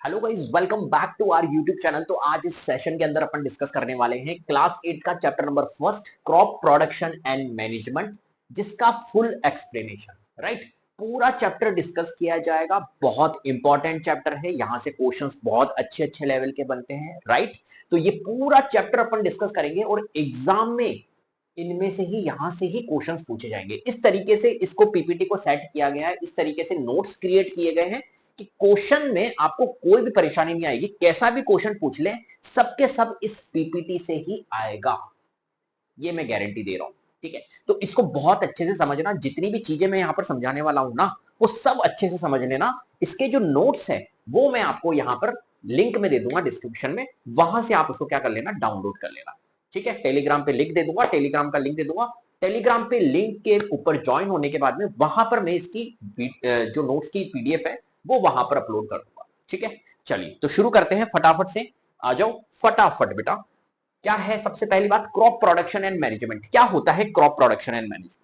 Hello guys, welcome back to our YouTube channel. तो आज इस सेशन के अंदर अपन डिस्कस करने वाले हैं क्लास 8 का chapter number first, crop production and management, जिसका फुल एक्सप्लेनेशन। राइट, पूरा चैप्टर डिस्कस किया जाएगा। बहुत इंपॉर्टेंट चैप्टर है, यहां से क्वेश्चंस बहुत अच्छे अच्छे लेवल के बनते हैं। राइट, तो ये पूरा चैप्टर अपन डिस्कस करेंगे और एग्जाम में इनमें से ही यहां से ही क्वेश्चंस पूछे जाएंगे। इस तरीके से इसको पीपीटी को सेट किया गया है, इस तरीके से नोट्स क्रिएट किए गए हैं कि क्वेश्चन में आपको कोई भी परेशानी नहीं आएगी। कैसा भी क्वेश्चन पूछ ले, सबके सब इस पीपीटी से ही आएगा, ये मैं गारंटी दे रहा हूं। ठीक है, तो इसको बहुत अच्छे से समझना। जितनी भी चीजें मैं यहां पर समझाने वाला हूं ना, वो सब अच्छे से समझ लेना। इसके जो नोट्स है वो मैं आपको यहां पर लिंक में दे दूंगा डिस्क्रिप्शन में, वहां से आप उसको क्या कर लेना, डाउनलोड कर लेना। ठीक है, टेलीग्राम पे लिंक दे दूंगा, टेलीग्राम का लिंक दे दूंगा। टेलीग्राम पे लिंक के ऊपर ज्वाइन होने के बाद में वहां पर मैं इसकी जो नोट्स की पीडीएफ है वो वहां पर अपलोड कर दूंगा। ठीक है, चलिए तो शुरू करते हैं फटाफट से। आ जाओ फटाफट बेटा। क्या है सबसे पहली बात, क्रॉप प्रोडक्शन एंड मैनेजमेंट। क्या होता है क्रॉप प्रोडक्शन एंड मैनेजमेंट?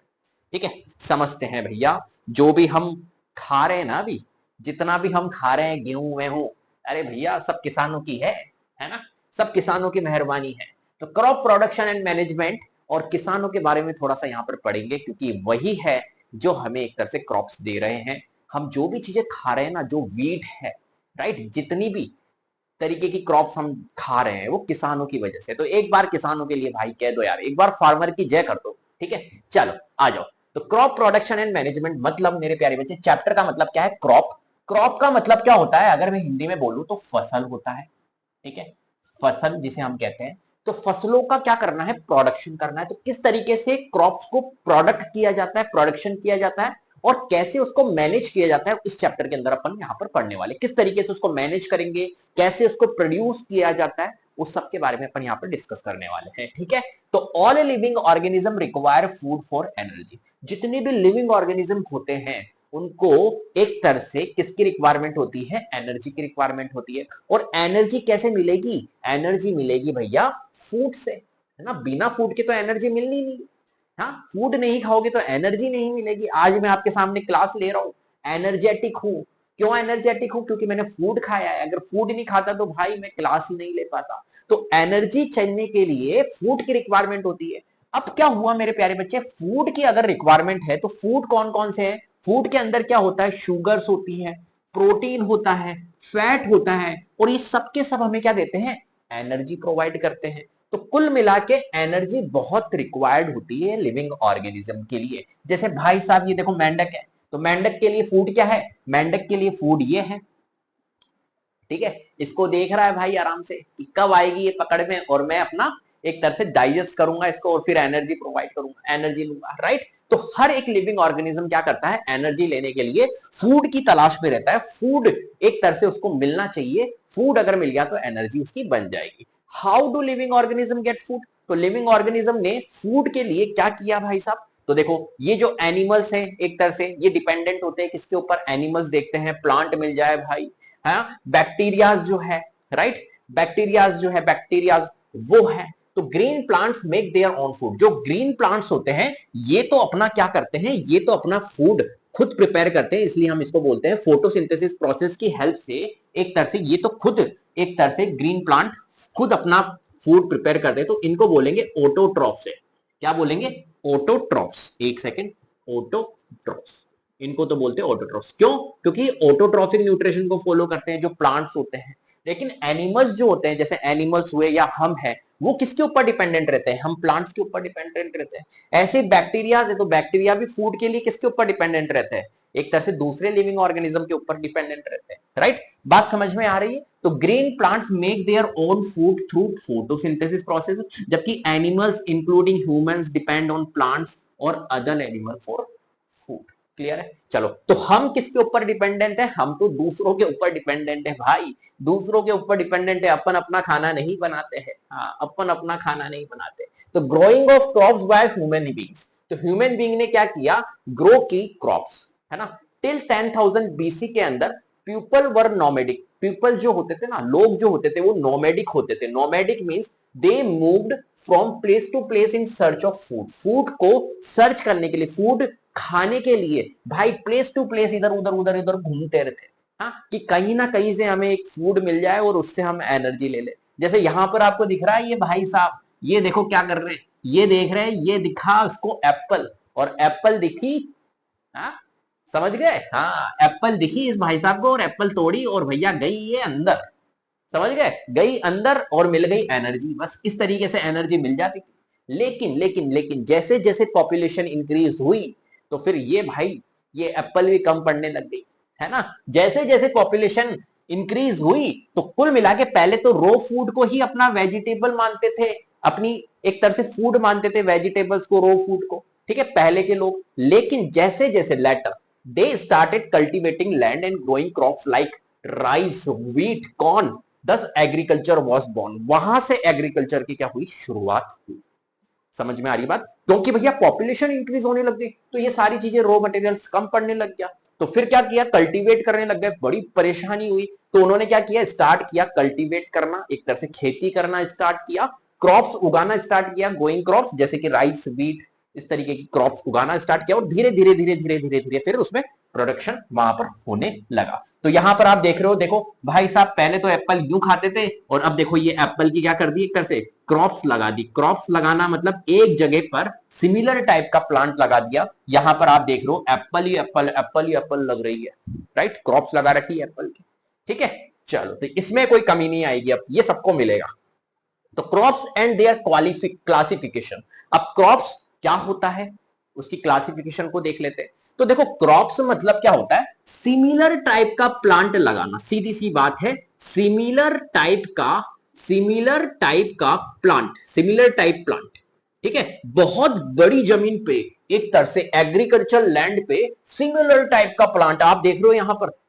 ठीक है, समझते हैं भैया। जो भी हम खा रहे हैं ना, अभी जितना भी हम खा रहे हैं, गेहूं वेहूं, अरे भैया सब किसानों की है ना, सब किसानों की मेहरबानी है। तो क्रॉप प्रोडक्शन एंड मैनेजमेंट और किसानों के बारे में थोड़ा सा यहाँ पर पढ़ेंगे, क्योंकि वही है जो हमें एक तरह से क्रॉप्स दे रहे हैं। हम जो भी चीजें खा रहे हैं ना, जो वीट है, राइट, जितनी भी तरीके की क्रॉप्स हम खा रहे हैं वो किसानों की वजह से। तो एक बार किसानों के लिए भाई कह दो यार, एक बार फार्मर की जय कर दो। ठीक है, चलो आ जाओ। तो क्रॉप प्रोडक्शन एंड मैनेजमेंट मतलब मेरे प्यारे बच्चे, चैप्टर का मतलब क्या है, क्रॉप। क्रॉप का मतलब क्या होता है, अगर मैं हिंदी में बोलूं तो फसल होता है। ठीक है, फसल जिसे हम कहते हैं। तो फसलों का क्या करना है, प्रोडक्शन करना है। तो किस तरीके से क्रॉप्स को प्रोडक्ट किया जाता है, प्रोडक्शन किया जाता है, और कैसे उसको मैनेज किया जाता है, इस चैप्टर के अंदर अपन यहां पर पढ़ने वाले। किस तरीके से उसको मैनेज करेंगे, कैसे उसको प्रोड्यूस किया जाता है, उस सब के बारे में अपन यहाँ पर डिस्कस करने वाले हैं। ठीक है, तो all living organism require food for energy. जितने भी लिविंग ऑर्गेनिज्म होते हैं उनको एक तरह से किसकी रिक्वायरमेंट होती है, एनर्जी की रिक्वायरमेंट होती है। और एनर्जी कैसे मिलेगी, एनर्जी मिलेगी भैया फूड से, है ना। बिना फूड के तो एनर्जी मिलनी नहीं। हाँ, फूड नहीं खाओगे तो एनर्जी नहीं मिलेगी। आज मैं आपके सामने क्लास ले रहा हूँ, एनर्जेटिक हूँ। क्यों एनर्जेटिक हूँ, क्योंकि मैंने फूड खाया है। अगर फूड नहीं खाता तो भाई मैं क्लास ही नहीं ले पाता। तो एनर्जी चाहिए के लिए फूड की रिक्वायरमेंट होती है। अब क्या हुआ मेरे प्यारे बच्चे, फूड की अगर रिक्वायरमेंट है तो फूड कौन कौन से है, फूड के अंदर क्या होता है, शुगर्स होती है, प्रोटीन होता है, फैट होता है, और ये सब के सब हमें क्या देते हैं, एनर्जी प्रोवाइड करते हैं। तो कुल मिला के एनर्जी बहुत रिक्वायर्ड होती है लिविंग ऑर्गेनिज्म के लिए। जैसे भाई साहब ये देखो मेंढक है, तो मेंढक के लिए फूड क्या है, मेंढक के लिए फूड ये है। ठीक है, इसको देख रहा है भाई आराम से कि कब आएगी ये पकड़ में, और मैं अपना एक तरह से डाइजेस्ट करूंगा इसको और फिर एनर्जी प्रोवाइड करूंगा, एनर्जी लूंगा। राइट, तो हर एक लिविंग ऑर्गेनिज्म क्या करता है, एनर्जी लेने के लिए फूड की तलाश में रहता है। फूड एक तरह से उसको मिलना चाहिए, फूड अगर मिल गया तो एनर्जी उसकी बन जाएगी। How do living organism get food? तो लिविंग ऑर्गेनिज्म ने फूड के लिए क्या किया भाई साहब, तो देखो ये जो एनिमल्स हैं एक तरह से ये डिपेंडेंट होते हैं किसके ऊपर, एनिमल्स देखते हैं, प्लांट मिल जाए भाई, है बैक्टीरियाज जो है, राइट, बैक्टीरियाज जो है, बैक्टीरियाज वो है। तो green plants make their own food. जो ग्रीन प्लांट्स होते हैं ये तो अपना क्या करते हैं, ये तो अपना फूड खुद प्रिपेयर करते हैं, इसलिए हम इसको बोलते हैं फोटोसिंथेसिस प्रोसेस की हेल्प से। एक तरह से ये तो खुद एक तरह से ग्रीन प्लांट खुद अपना फूड प्रिपेयर करते हैं, तो इनको बोलेंगे ऑटोट्रॉफ्स है। क्या बोलेंगे, ऑटोट्रॉफ्स। एक सेकेंड, ऑटोट्रॉफ्स, इनको तो बोलते हैं ऑटोट्रॉफ्स। क्यों, क्योंकि ऑटोट्रॉफिक न्यूट्रिशन को फॉलो करते हैं जो प्लांट्स होते हैं। लेकिन एनिमल्स जो होते हैं, जैसे एनिमल्स हुए या हम हैं, वो किसके ऊपर डिपेंडेंट रहते हैं, हम प्लांट्स के ऊपर डिपेंडेंट रहते हैं। ऐसे बैक्टीरिया है, तो बैक्टीरिया भी फूड के लिए किसके ऊपर डिपेंडेंट रहते हैं, एक तरह से दूसरे लिविंग ऑर्गेनिज्म के ऊपर डिपेंडेंट रहते हैं। राइट, बात समझ में आ रही है? तो green plants make their own food through photosynthesis process, जबकि animals including humans depend on plants और other animal for food. Clear है? चलो, तो हम किसके ऊपर डिपेंडेंट है, हम तो दूसरों के ऊपर डिपेंडेंट है भाई, दूसरों के ऊपर डिपेंडेंट है। अपन अपना खाना नहीं बनाते हैं। हाँ, अपन अपना खाना नहीं बनाते। तो growing of crops by human beings, तो ह्यूमन बींग ने क्या किया, ग्रो की क्रॉप्स, है ना। टिल 10,000 बीसी के अंदर पीपल वर नोमेडिक। पीपल जो होते थे ना, लोग जो होते थे वो नोमेडिक होते थे। Nomadic means they moved from place to place in search of food. Food को सर्च करने के लिए, फूड खाने के लिए भाई प्लेस टू प्लेस इधर उधर घूमते रहते। हाँ, कि कहीं ना कहीं से हमें एक फूड मिल जाए और उससे हम एनर्जी ले ले। जैसे यहां पर आपको दिख रहा है ये भाई साहब, ये देखो क्या कर रहे हैं, ये देख रहे हैं, ये दिखा उसको एप्पल, और एप्पल दिखी, हाँ समझ गए, हाँ एप्पल दिखी इस भाई साहब को और एप्पल तोड़ी और भैया गई ये अंदर, समझ गए, गई अंदर और मिल गई एनर्जी। बस इस तरीके से एनर्जी मिल जाती थी। लेकिन लेकिन लेकिन जैसे जैसे पॉपुलेशन इंक्रीज हुई तो फिर ये भाई, ये एप्पल भी कम पड़ने लग गई, है ना। जैसे जैसे पॉपुलेशन इंक्रीज हुई तो कुल मिला के पहले तो रो फूड को ही अपना वेजिटेबल मानते थे, अपनी एक तरह से फूड मानते थे वेजिटेबल्स को, रो फूड को, ठीक है, पहले के लोग। लेकिन जैसे जैसे later they started cultivating land and growing crops like rice, wheat, corn, thus agriculture was born. वहां से एग्रीकल्चर की क्या हुई, शुरुआत हुई। समझ में आ रही बात, क्योंकि भैया पॉपुलेशन इंक्रीज होने लग गई तो ये सारी चीजें रॉ मटेरियल्स कम पड़ने लग गया। तो फिर क्या किया, कल्टीवेट करने लग गए, बड़ी परेशानी हुई। तो उन्होंने क्या किया, स्टार्ट किया कल्टीवेट करना, एक तरह से खेती करना स्टार्ट किया, क्रॉप्स उगाना स्टार्ट किया, ग्रोइंग क्रॉप्स जैसे कि राइस, व्हीट, इस तरीके की क्रॉप्स उगाना स्टार्ट किया, और धीरे धीरे धीरे धीरे धीरे धीरे फिर उसमें प्रोडक्शन वहां पर होने लगा। तो यहां पर आप देख रहे हो, देखो भाई साहब पहले तो एप्पल यूं खाते थे, और अब देखो ये एप्पल की क्या कर दी, एक तरह से क्रॉप्स लगा दी। क्रॉप्स लगाना मतलब एक जगह पर सिमिलर टाइप का प्लांट लगा दिया। यहां पर आप देख रहे हो एप्पल ही एप्पल, एप्पल ही एप्पल लग रही है, राइट, क्रॉप्स लगा रखी है एप्पल की, ठीक है। चलो तो इसमें कोई कमी नहीं आएगी, अब ये सबको मिलेगा। तो क्रॉप्स एंड देयर क्लासिफिकेशन। अब क्रॉप्स क्या होता है, उसकी क्लासिफिकेशन को देख लेते हैं। तो देखो क्रॉप्स मतलब क्या होता है, सिमिलर टाइप का प्लांट लगाना, सीधी सी बात है, सिमिलर टाइप का, सिमिलर टाइप का प्लांट, सिमिलर टाइप प्लांट, ठीक है। बहुत बड़ी जमीन पे, एक तरह से एग्रीकल्चर लैंड पे सिमिलर टाइप का प्लांट आप देख रहे हो,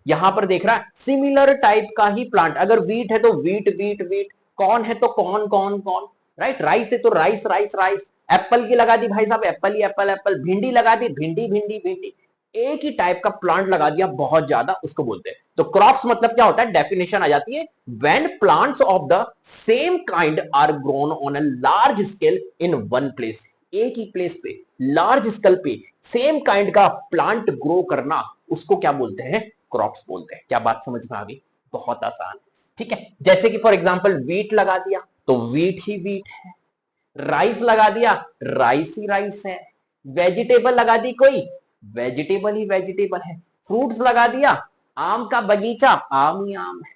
यहां पर देख रहा है सिमिलर टाइप का ही प्लांट। अगर वीट है तो वीट वीट वीट, कौन है तो कौन कौन कौन, राइट, राइस है तो राइस राइस राइस, एप्पल की लगा दी भाई साहब एप्पल ही एप्पल एप्पल, भिंडी लगा दी भिंडी भिंडी भिंडी, एक ही टाइप का प्लांट लगा दिया बहुत ज्यादा, उसको बोलते हैं। तो क्रॉप्स मतलब क्या होता है, डेफिनेशन आ जाती है, when plants of the same kind are grown on a large scale in one place, एक ही प्लेस पे लार्ज स्केल पे सेम काइंड का प्लांट ग्रो करना, उसको क्या बोलते हैं, क्रॉप्स बोलते हैं। क्या बात समझ में आ गई, बहुत आसान, ठीक है। जैसे कि फॉर एग्जांपल वीट लगा दिया तो वीट ही वीट है, राइस लगा दिया राइस ही राइस है, वेजिटेबल लगा दी कोई, वेजिटेबल ही वेजिटेबल है, फ्रूट्स लगा दिया, आम का बगीचा आम ही आम है,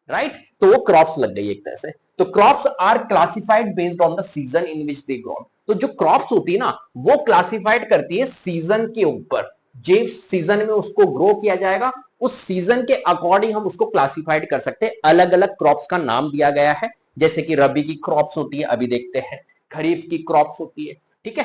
राइट। तो वो क्रॉप्स लग गई एक तरह से। तो crops are classified based on the season in which they grow. तो जो क्रॉप्स होती है ना, वो क्लासिफाइड करती है सीजन के ऊपर, जिस सीजन में उसको ग्रो किया जाएगा उस सीजन के अकॉर्डिंग हम उसको क्लासिफाइड कर सकते हैं। अलग अलग क्रॉप्स का नाम दिया गया है, जैसे कि रबी की क्रॉप्स होती है, अभी देखते हैं, खरीफ की क्रॉप्स होती है, ठीक है।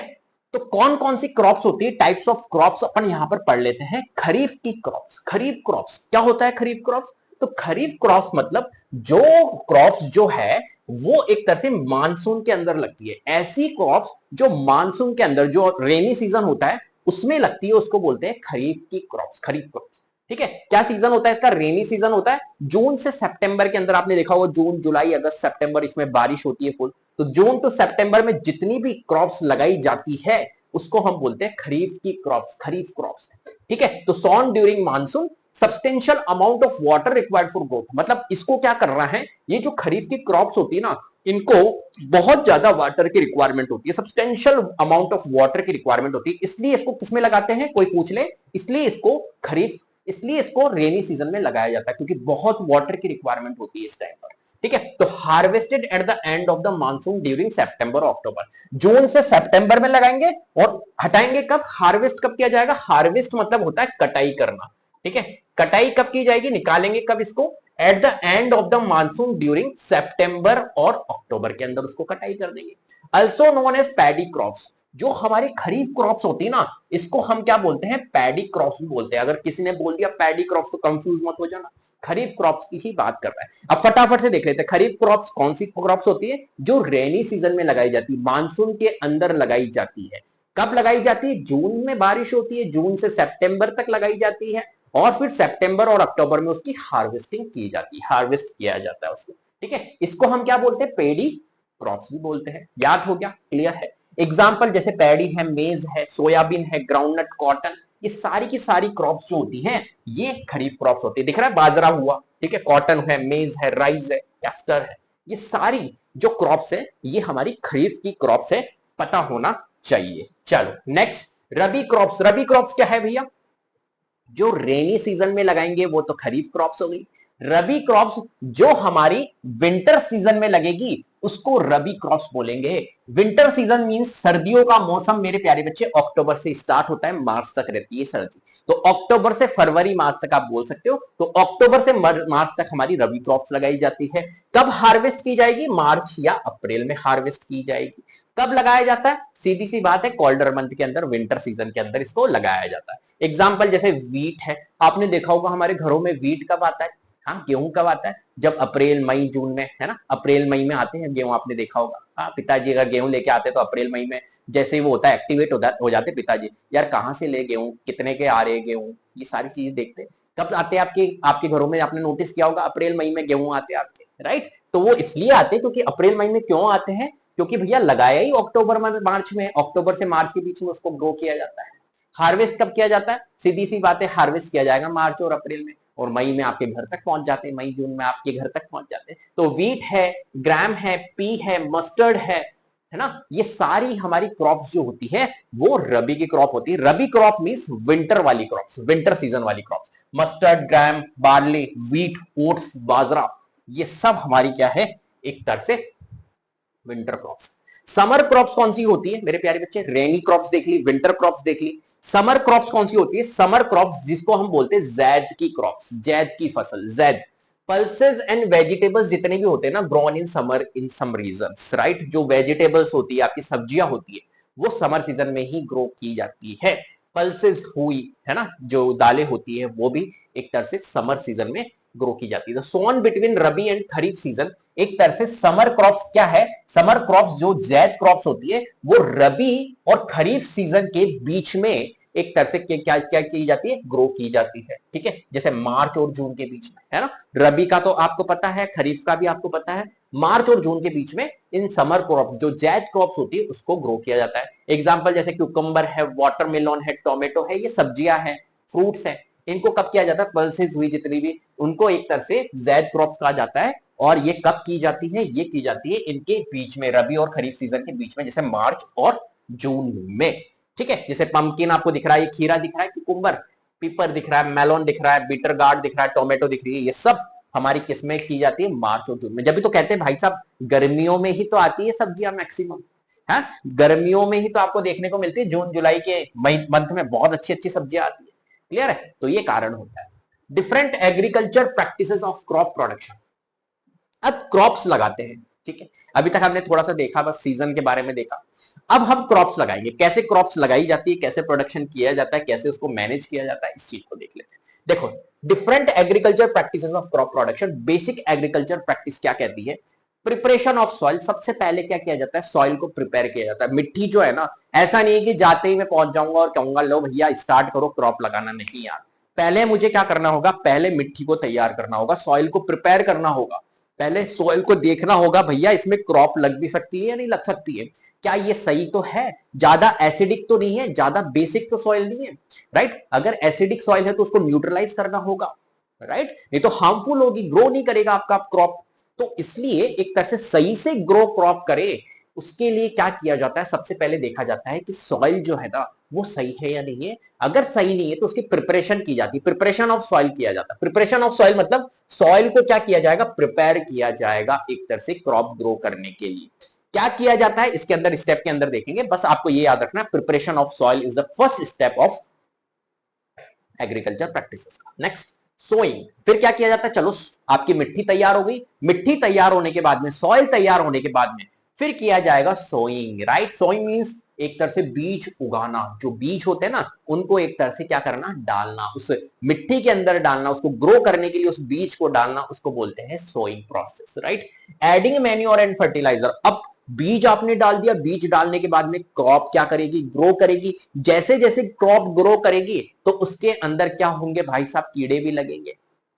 तो कौन कौन सी क्रॉप्स होती है, टाइप्स ऑफ क्रॉप्स अपन यहां पर पढ़ लेते हैं। खरीफ की क्रॉप्स, खरीफ क्रॉप्स क्या होता है, खरीफ क्रॉप्स, तो खरीफ क्रॉप्स मतलब जो क्रॉप्स जो है वो एक तरह से मानसून के अंदर लगती है, ऐसी क्रॉप्स जो मानसून के अंदर, जो रेनी सीजन होता है उसमें लगती है, उसको बोलते हैं खरीफ की क्रॉप्स, खरीफ क्रॉप्स, ठीक है। क्या सीजन होता है इसका, रेनी सीजन होता है, जून से सितंबर के अंदर, आपने देखा होगा जून जुलाई अगस्त सितंबर, इसमें बारिश होती है फुल। तो जून टू सितंबर में जितनी भी क्रॉप्स लगाई जाती है उसको हम बोलते हैं खरीफ की क्रॉप्स, खरीफ क्रॉप्स, ठीक है। तो sown during monsoon, substantial amount of water required for growth, मतलब इसको क्या कर रहा है, ये जो खरीफ की क्रॉप्स होती है ना, इनको बहुत ज्यादा वाटर की रिक्वायरमेंट होती है, सब्सटेंशियल अमाउंट ऑफ वाटर की रिक्वायरमेंट होती है, इसलिए इसको किसमें लगाते हैं, कोई पूछ ले, इसलिए इसको खरीफ, इसलिए इसको रेनी सीजन में लगाया जाता है, क्योंकि बहुत वाटर की रिक्वायरमेंट होती है इस टाइम पर, ठीक है। तो harvested at the end of the monsoon during September October, जून से सितंबर में लगाएंगे और हटाएंगे कब, हार्वेस्ट कब किया जाएगा, हार्वेस्ट मतलब होता है कटाई करना, ठीक है। कटाई कब की जाएगी, निकालेंगे कब इसको, at the end of the monsoon during September और अक्टूबर के अंदर उसको कटाई कर देंगे। Also known as paddy crops, जो हमारी खरीफ क्रॉप्स होती है ना, इसको हम क्या बोलते हैं, पैडी क्रॉप्स भी बोलते हैं। अगर किसी ने बोल दिया पैडी क्रॉप्स तो कंफ्यूज मत हो जाना, खरीफ क्रॉप्स की ही बात कर रहा है। अब फटाफट से देख लेते हैं, खरीफ क्रॉप्स कौन सी क्रॉप्स होती है, जो रेनी सीजन में लगाई जाती है, मानसून के अंदर लगाई जाती है। कब लगाई जाती है, जून में बारिश होती है, जून से सितंबर तक लगाई जाती है, और फिर सितंबर और अक्टूबर में उसकी हार्वेस्टिंग की जाती है, हार्वेस्ट किया जाता है उसको, ठीक है। इसको हम क्या बोलते हैं, पेडी क्रॉप्स भी बोलते हैं। याद हो गया, क्लियर है। एग्जाम्पल जैसे पैडी है, मेज है, सोयाबीन है, ग्राउंडनट, कॉटन, ये सारी की सारी क्रॉप्स जो होती हैं ये खरीफ क्रॉप्स होती है। दिख रहा है, बाजरा हुआ, ठीक है, कॉटन है, मेज है, राइस है, कैस्टर है, ये सारी जो क्रॉप्स है ये हमारी खरीफ की क्रॉप्स है, पता होना चाहिए। चलो नेक्स्ट, रबी क्रॉप्स। रबी क्रॉप्स क्या है भैया? जो रेनी सीजन में लगाएंगे वो तो खरीफ क्रॉप्स हो गई। रबी क्रॉप्स जो हमारी विंटर सीजन में लगेगी उसको रबी क्रॉप्स बोलेंगे। विंटर सीजन मींस सर्दियों का मौसम मेरे प्यारे बच्चे अक्टूबर से स्टार्ट होता है, मार्च तक रहती है सर्दी। तो अक्टूबर से फरवरी मार्च तक आप बोल सकते हो। तो अक्टूबर से मार्च तक हमारी रबी क्रॉप्स लगाई जाती है। कब हार्वेस्ट की जाएगी? मार्च या अप्रैल में हार्वेस्ट की जाएगी। कब लगाया जाता है? सीधी सी बात है, कोल्डर मंथ के अंदर, विंटर सीजन के अंदर इसको लगाया जाता है। एग्जाम्पल जैसे वीट है, आपने देखा होगा हमारे घरों में वीट कब आता है? हाँ, गेहूं कब आता है? जब अप्रैल मई जून में, है ना, अप्रैल मई में आते हैं गेहूं, आपने देखा होगा। हाँ, पिताजी अगर गेहूं लेके आते तो अप्रैल मई में जैसे ही वो होता है एक्टिवेट हो जाते पिताजी, यार कहाँ से ले गेहूं, कितने के आ रहे गेहूं, ये सारी चीजें देखते हैं। कब आते हैं आपके आपके घरों में? आपने नोटिस किया होगा अप्रैल मई में गेहूं आते हैं आपके, राइट। तो वो इसलिए आते हैं क्योंकि अप्रैल मई में क्यों आते हैं? क्योंकि भैया लगाया ही अक्टूबर मार्च में, अक्टूबर से मार्च के बीच में उसको ग्रो किया जाता है। हार्वेस्ट कब किया जाता है? सीधी सी बात है, हार्वेस्ट किया जाएगा मार्च और अप्रैल में, और मई में आपके घर तक पहुंच जाते हैं, मई जून में आपके घर तक पहुंच जाते हैं। तो वीट है, ग्राम है, पी है, मस्टर्ड है ना, ये सारी हमारी क्रॉप्स जो होती है वो रबी की क्रॉप होती है। रबी क्रॉप मींस विंटर वाली क्रॉप्स, विंटर सीजन वाली क्रॉप्स। मस्टर्ड, ग्राम, बार्ली, वीट, ओट्स, बाजरा, ये सब हमारी क्या है? एक तरह से विंटर क्रॉप्स। समर क्रॉप्स कौन सी होती है मेरे प्यारे बच्चे? रेनी क्रॉप्स देख ली, विंटर क्रॉप्स देख ली। समर क्रॉप्स कौन सी होती है? समर क्रॉप्स जिसको हम बोलते हैं जैद की क्रॉप्स, जैद की फसल, जैद। पल्सेस एंड वेजिटेबल्स जितने भी होते हैं ना, grown in summer in some regions, right. जो वेजिटेबल्स होती है, आपकी सब्जियां होती है, वो समर सीजन में ही ग्रो की जाती है। पल्सेस हुई, है ना, जो दालें होती है वो भी एक तरह से समर सीजन में ग्रो की जाती है। तो sown between rabi and kharif season एक तरह से समर क्रॉप्स क्या है? समर क्रॉप्स जो जैद क्रॉप्स होती है वो रबी और खरीफ सीजन के बीच में एक तरह से क्या क्या की जाती है? ग्रो की जाती है, ठीक है। जैसे मार्च और जून के बीच में, है ना। रबी का तो आपको पता है, खरीफ का भी आपको पता है। मार्च और जून के बीच में इन समर क्रॉप्स जो जैद क्रॉप्स होती है उसको ग्रो किया जाता है। एग्जाम्पल जैसे क्यूकम्बर है, वाटरमेलन है, टोमेटो है, ये सब्जियां हैं, फ्रूट्स हैं। इनको कब किया जाता है? पल्सेस हुई जितनी भी, उनको एक तरह से जैद क्रॉप्स कहा जाता है। और ये कब की जाती है? ये की जाती है इनके बीच में, रबी और खरीफ सीजन के बीच में, जैसे मार्च और जून में, ठीक है। जैसे पंपकिन आपको दिख रहा है, खीरा दिख रहा है, कुकुम्बर, पीपर दिख रहा है, मेलोन दिख रहा है, बीटर गार्ड दिख रहा है, टोमेटो दिख रही है, ये सब हमारी किसमें की जाती है? मार्च और जून में। जब भी तो कहते हैं भाई साहब गर्मियों में ही तो आती है सब्जियां मैक्सिमम, है, गर्मियों में ही तो आपको देखने को मिलती है, जून जुलाई के मंथ में बहुत अच्छी अच्छी सब्जियां आती है। क्लियर है? तो ये कारण होता है। Different agriculture practices of crop production. अब क्रॉप्स लगाते हैं, ठीक है। अभी तक हमने थोड़ा सा देखा, बस सीजन के बारे में देखा। अब हम क्रॉप्स लगाएंगे, कैसे क्रॉप्स लगाई जाती है, कैसे प्रोडक्शन किया जाता है, कैसे उसको मैनेज किया जाता है, इस चीज को देख लेते हैं। देखो, different agriculture practices of crop production. Basic agriculture practice क्या कहती है? Preparation of soil. सबसे पहले क्या किया जाता है? सॉइल को प्रिपेयर किया जाता है। मिट्टी जो है ना, ऐसा नहीं है कि जाते ही मैं पहुंच जाऊंगा और कहूंगा लो भैया स्टार्ट करो क्रॉप लगाना, नहीं यार। पहले मुझे क्या करना होगा? पहले मिट्टी को तैयार करना होगा, सॉइल को प्रिपेयर करना होगा। पहले सॉइल को देखना होगा भैया इसमें क्रॉप लग भी सकती है या नहीं लग सकती है, क्या ये सही तो है, ज्यादा एसिडिक तो नहीं है, ज्यादा बेसिक तो सॉइल नहीं है, राइट। अगर एसिडिक सॉइल है तो उसको न्यूट्रलाइज करना होगा, राइट, नहीं तो हार्मफुल होगी, ग्रो नहीं करेगा आपका क्रॉप। तो इसलिए एक तरह से सही से ग्रो क्रॉप करे, उसके लिए क्या किया जाता है? सबसे पहले देखा जाता है कि सॉइल जो है ना वो सही है या नहीं है। अगर सही नहीं है तो उसकी प्रिपरेशन की जाती है, प्रिपरेशन ऑफ सॉइल किया जाता है। प्रिपरेशन ऑफ सॉइल मतलब सॉइल को क्या किया जाएगा? प्रिपेयर किया जाएगा एक तरह से क्रॉप ग्रो करने के लिए। क्या किया जाता है इसके अंदर, स्टेप के अंदर देखेंगे, बस आपको ये याद रखना, preparation of soil is the first step of agriculture practices का। Next, sowing. फिर क्या किया जाता है? चलो आपकी मिट्टी तैयार हो गई, मिट्टी तैयार होने के बाद में, सॉइल तैयार होने के बाद में फिर किया जाएगा सोइंग, राइट। सोइंग मींस एक तरह से बीज उगाना। जो बीज होते हैं ना उनको एक तरह से क्या करना? डालना, उस मिट्टी के अंदर डालना, उसको ग्रो करने के लिए उस बीज को डालना, उसको बोलते हैं sowing process, right. Adding manure and fertiliser. अब बीज आपने डाल दिया, बीज डालने के बाद में क्रॉप क्या करेगी? ग्रो करेगी। जैसे जैसे क्रॉप ग्रो करेगी तो उसके अंदर क्या होंगे भाई साहब? कीड़े भी लगेंगे,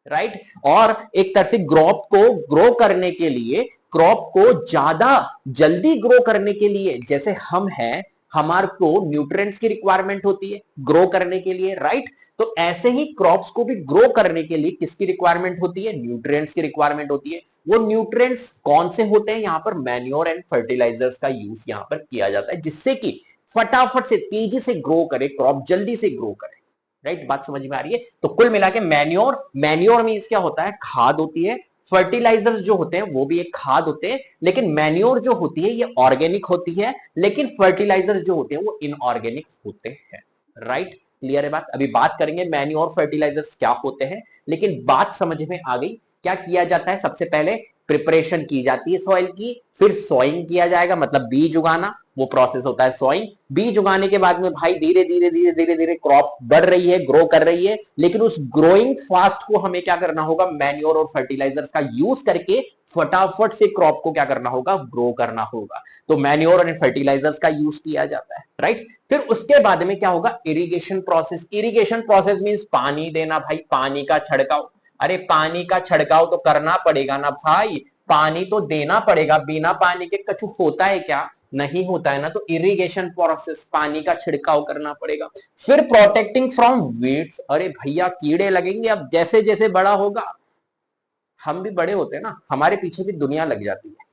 राइट। और एक तरह से क्रॉप को ग्रो करने के लिए, क्रॉप को ज्यादा जल्दी ग्रो करने के लिए, जैसे हम हैं, हमारे को न्यूट्रिएंट्स की रिक्वायरमेंट होती है ग्रो करने के लिए, राइट। तो ऐसे ही क्रॉप्स को भी ग्रो करने के लिए किसकी रिक्वायरमेंट होती है, न्यूट्रिएंट्स की रिक्वायरमेंट होती है। वो न्यूट्रिएंट्स कौन से होते हैं, यहां पर मैन्योर एंड फर्टिलाइजर्स का यूज यहां पर किया जाता है, जिससे कि फटाफट से तेजी से ग्रो करे क्रॉप, जल्दी से ग्रो करे, राइट। बात समझ में आ रही है। तो कुल मिला के मैन्योर मीन्स क्या होता है, खाद होती है। फर्टिलाइजर्स जो होते हैं वो भी एक खाद होते हैं, लेकिन मैन्योर जो होती है ये ऑर्गेनिक होती है, लेकिन फर्टिलाइजर्स जो होते हैं वो इनऑर्गेनिक होते हैं, राइट। क्लियर है बात। अभी बात करेंगे मैन्योर फर्टिलाइजर्स क्या होते हैं, लेकिन बात समझ में आ गई। क्या किया जाता है, सबसे पहले प्रिपरेशन की जाती है सॉइल की, फिर सॉइंग किया जाएगा, मतलब बीज उगाना, वो प्रोसेस होता है सॉइंग। बीज उगाने के बाद में भाई धीरे धीरे धीरे धीरे धीरे क्रॉप बढ़ रही है, ग्रो कर रही है, लेकिन उस ग्रोइंग फास्ट को हमें क्या करना होगा, मैन्योर और फर्टिलाइजर्स का यूज करके फटाफट से क्रॉप को क्या करना होगा, ग्रो करना होगा। तो मैन्योर और फर्टिलाइजर्स का यूज किया जाता है, राइट। फिर उसके बाद में क्या होगा, irrigation process. Irrigation process means पानी देना भाई, पानी का छिड़काव। अरे पानी का छिड़काव तो करना पड़ेगा ना भाई, पानी तो देना पड़ेगा, बिना पानी के कछु होता है क्या, नहीं होता है ना। तो इरिगेशन प्रोसेस, पानी का छिड़काव करना पड़ेगा। फिर प्रोटेक्टिंग फ्रॉम वीड्स, अरे भैया कीड़े लगेंगे, अब जैसे जैसे बड़ा होगा, हम भी बड़े होते हैं ना, हमारे पीछे भी दुनिया लग जाती है,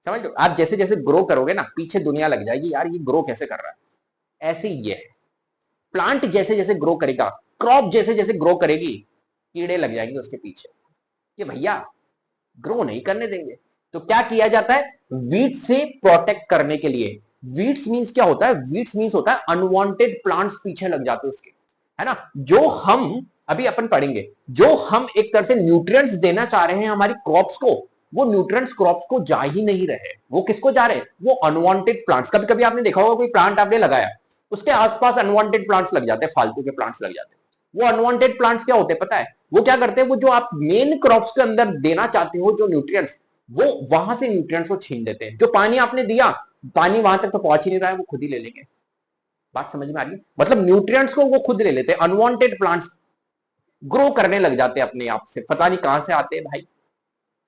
समझ लो। आप जैसे जैसे ग्रो करोगे ना, पीछे दुनिया लग जाएगी, यार ये ग्रो कैसे कर रहा है। ऐसे ही ये है, प्लांट जैसे जैसे ग्रो करेगा, क्रॉप जैसे जैसे ग्रो करेगी, कीड़े लग जाएंगे उसके पीछे, ये भैया ग्रो नहीं करने देंगे। तो क्या किया जाता है, वीड से प्रोटेक्ट करने के लिए। वीड्स मींस क्या होता है, वीड्स मींस होता है अनवांटेड प्लांट्स पीछे लग जाते हैं उसके, है ना। जो हम अभी अपन पढ़ेंगे, जो हम एक तरह से न्यूट्रिएंट्स देना चाह रहे हैं हमारी क्रॉप्स को, वो न्यूट्रिएंट्स क्रॉप्स को जा ही नहीं रहे। वो किसको जा रहे हैं, वो अनवांटेड प्लांट्स। कभी कभी आपने देखा होगा कोई प्लांट आपने लगाया, उसके आसपास अनवांटेड प्लांट्स लग जाते हैं, फालतू के प्लांट्स लग जाते हैं। वो अनवांटेड प्लांट्स क्या होते हैं पता है, वो क्या करते हैं, वो जो आप मेन क्रॉप्स के अंदर देना चाहते हो जो न्यूट्रिएंट्स, वो वहां से न्यूट्रिएंट्स को छीन लेते हैं। जो पानी आपने दिया, पानी वहां तक तो पहुंच ही नहीं रहा है, वो खुद ही ले लेंगे। बात समझ में आ रही है, मतलब न्यूट्रिएंट्स को वो खुद ले लेते हैं। अनवांटेड प्लांट्स ग्रो करने लग जाते हैं अपने आप से, पता नहीं कहां से आते हैं भाई।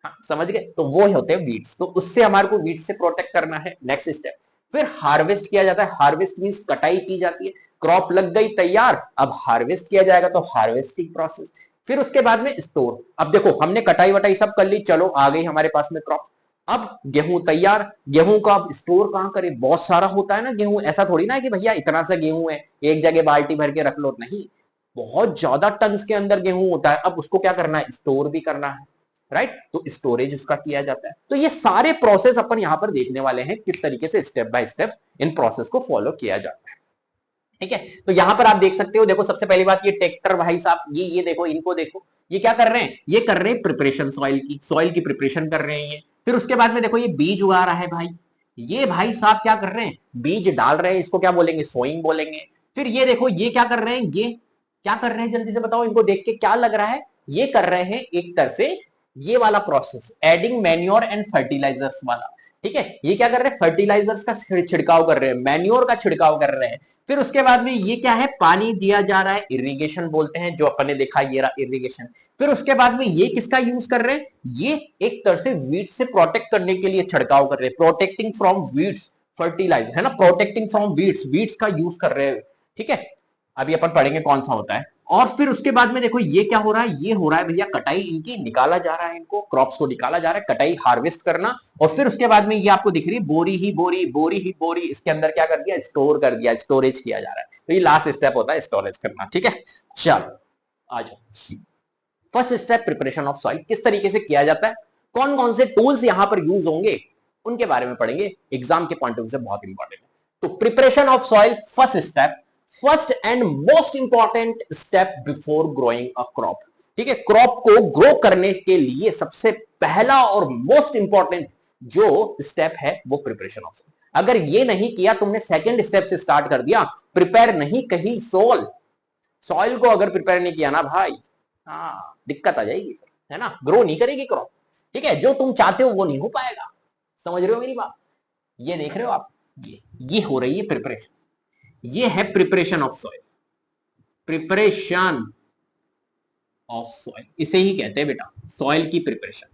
हाँ, समझ गए। तो वो होते हैं वीड्स, तो उससे हमारे को वीड्स से प्रोटेक्ट करना है। नेक्स्ट स्टेप, फिर हार्वेस्ट किया जाता है। हार्वेस्ट मींस कटाई की जाती है, क्रॉप लग गई तैयार, अब हार्वेस्ट किया जाएगा, तो हार्वेस्टिंग प्रोसेस। फिर उसके बाद में स्टोर। अब देखो हमने कटाई वटाई सब कर ली, चलो आ गई हमारे पास में क्रॉप। अब गेहूं तैयार, गेहूं का अब स्टोर कहां करें, बहुत सारा होता है ना गेहूं, ऐसा थोड़ी ना है कि भैया इतना सा गेहूं है एक जगह बाल्टी भर के रख लो, नहीं, बहुत ज्यादा टन्स के अंदर गेहूं होता है। अब उसको क्या करना है, स्टोर भी करना है, राइट। तो स्टोरेज उसका किया जाता है। तो ये सारे प्रोसेस अपन यहां पर देखने वाले हैं, किस तरीके से step by step in process को फॉलो किया जाता है, ठीक है। तो यहां पर आप देख सकते हो, देखो सबसे पहली बात, ये ट्रैक्टर भाई साहब, ये देखो, इनको देखो, ये क्या कर रहे हैं, ये कर रहे हैं प्रिपरेशन, सॉइल की प्रिपरेशन कर रहे हैं ये। फिर उसके बाद में देखो ये बीज उगा रहा है भाई, ये भाई साहब क्या कर रहे हैं, बीज डाल रहे हैं, इसको क्या बोलेंगे, सोइंग बोलेंगे। फिर ये देखो ये क्या कर रहे हैं, ये क्या कर रहे हैं, जल्दी से बताओ, इनको देख के क्या लग रहा है, ये कर रहे हैं एक तरह से ये वाला process, adding manure and fertilisers वाला, ठीक है। ये क्या कर रहे हैं, फर्टिलाइजर्स का छिड़काव कर रहे हैं, मैन्योर का छिड़काव कर रहे हैं। फिर उसके बाद में ये क्या है, पानी दिया जा रहा है, इरिगेशन बोलते हैं, जो अपन ने देखा ये रहा इरिगेशन। फिर उसके बाद में ये किसका यूज कर रहे हैं, ये एक तरह से वीड से प्रोटेक्ट करने के लिए छिड़काव कर रहे हैं, प्रोटेक्टिंग फ्रॉम वीड्स, फर्टिलाइजर है ना, प्रोटेक्टिंग फ्रॉम वीड्स का यूज कर रहे हैं, ठीक है। अभी अपन पढ़ेंगे कौन सा होता है। और फिर उसके बाद में देखो ये क्या हो रहा है, ये हो रहा है भैया कटाई, इनकी निकाला जा रहा है, इनको क्रॉप्स को निकाला जा रहा है, कटाई, हार्वेस्ट करना। और फिर उसके बाद में ये आपको दिख रही है बोरी ही बोरी, बोरी ही बोरी, इसके अंदर क्या कर दिया, स्टोर कर दिया, स्टोरेज किया जा रहा है। तो ये लास्ट स्टेप होता है स्टोरेज करना, ठीक है। चलो आ जाओ, first step preparation of soil, किस तरीके से किया जाता है, कौन कौन से टूल्स यहां पर यूज होंगे, उनके बारे में पढ़ेंगे, एग्जाम के पॉइंट ऑफ व्यू से बहुत इंपॉर्टेंट है। तो preparation of soil, first step, first and most important step before growing a crop, ठीक है। क्रॉप को ग्रो करने के लिए सबसे पहला और मोस्ट इंपॉर्टेंट जो स्टेप है वो प्रिपरेशन ऑफ सॉइल। अगर ये नहीं किया तुमने, सेकंड स्टेप से स्टार्ट कर दिया, प्रिपेयर नहीं कही सोल, सॉइल को अगर प्रिपेयर नहीं किया ना भाई, हाँ दिक्कत आ जाएगी, है ना, ग्रो नहीं करेगी क्रॉप, ठीक है। जो तुम चाहते हो वो नहीं हो पाएगा, समझ रहे हो मेरी बात। ये देख रहे हो आप, ये हो रही है प्रिपरेशन, ये है preparation of soil, preparation of soil इसे ही कहते हैं बेटा, सॉइल की प्रिपरेशन,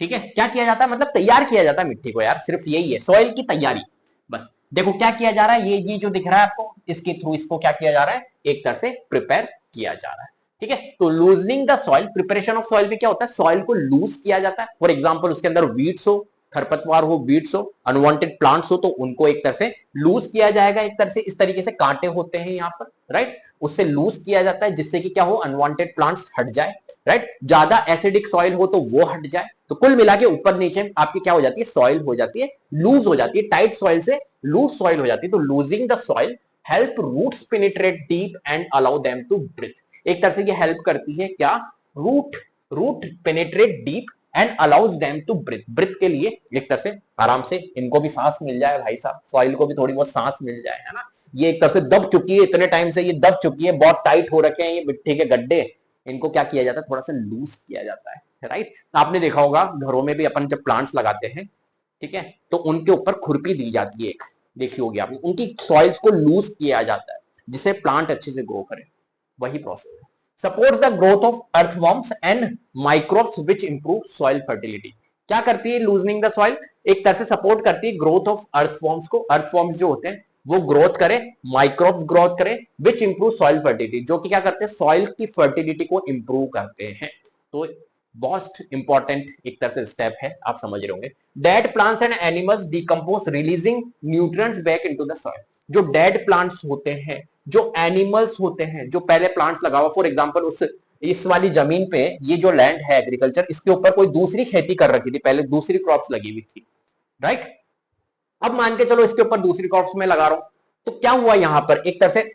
ठीक है। क्या किया जाता है, मतलब तैयार किया जाता है मिट्टी को, यार सिर्फ यही है सॉइल की तैयारी, बस। देखो क्या किया जा रहा है, ये जो दिख रहा है आपको, इसके थ्रू इसको क्या किया जा रहा है, एक तरह से प्रिपेयर किया जा रहा है। ठीक है, तो loosening the soil, preparation of soil में क्या होता है, सॉइल को लूज किया जाता है। फॉर एग्जांपल उसके अंदर वीड्स हो, खरपतवार हो, वीड्स हो, अनवांटेड प्लांट्स हो, तो उनको एक तरह से लूज किया जाएगा। एक तरह से इस तरीके से कांटे होते हैं यहाँ पर, राइट, उससे लूज किया जाता है जिससे कि क्या हो, अनवांटेड प्लांट्स हट जाए, राइट। ज्यादा एसिडिक सॉइल हो तो वो हट जाए। तो कुल मिला के ऊपर नीचे आपकी क्या हो जाती है, सॉइल हो जाती है लूज हो जाती है, टाइट सॉइल से लूज सॉइल हो जाती है। तो loosing the soil help roots penetrate deep and allow them to breathe. एक तरह से ये हेल्प करती है क्या, root penetrate deep and allows them to breathe, breathe के लिए एक तरह से आराम से इनको भी सांस मिल जाए भाई साहब, सॉइल को भी थोड़ी बहुत सांस मिल जाए, है ना। ये एक तरह से दब चुकी है, इतने टाइम से ये दब चुकी है, बहुत टाइट हो रखे हैं ये मिट्टी के गड्ढे, इनको क्या किया जाता है, थोड़ा सा लूज किया जाता है, राइट। आपने देखा होगा घरों में भी अपन जब प्लांट्स लगाते हैं, ठीक है, तो उनके ऊपर खुरपी दी जाती है एक, देखी होगी आपने, उनकी सॉइल्स को लूज किया जाता है जिससे प्लांट अच्छे से ग्रो करे, वही प्रोसेस है। Supports the growth of earthworms and microbes which improve soil fertility. क्या करती है लूजनिंग द सॉइल, एक तरह से सपोर्ट करती है ग्रोथ ऑफ अर्थवर्म्स को, अर्थवर्म्स जो होते हैं वो ग्रोथ करे, माइक्रोब्स ग्रोथ करे, विच इंप्रूव सॉइल फर्टिलिटी, जो कि क्या करते हैं, सॉइल की फर्टिलिटी को इंप्रूव करते हैं। तो मोस्ट इंपॉर्टेंट एक तरह से स्टेप है, आप समझ रहे होंगे। Dead plants and animals decompose releasing nutrients back into the soil. जो डेड प्लांट्स होते हैं, जो एनिमल्स होते हैं, जो पहले प्लांट्स लगा हुआ, फॉर एग्जांपल उस इस वाली जमीन पे, ये जो लैंड है एग्रीकल्चर, इसके ऊपर कोई दूसरी खेती कर रखी थी, पहले दूसरी क्रॉप्स लगी हुई थी, राइट। अब मान के चलो इसके ऊपर दूसरी क्रॉप्स में लगा रहा हूं, तो क्या हुआ यहां पर, एक तरह से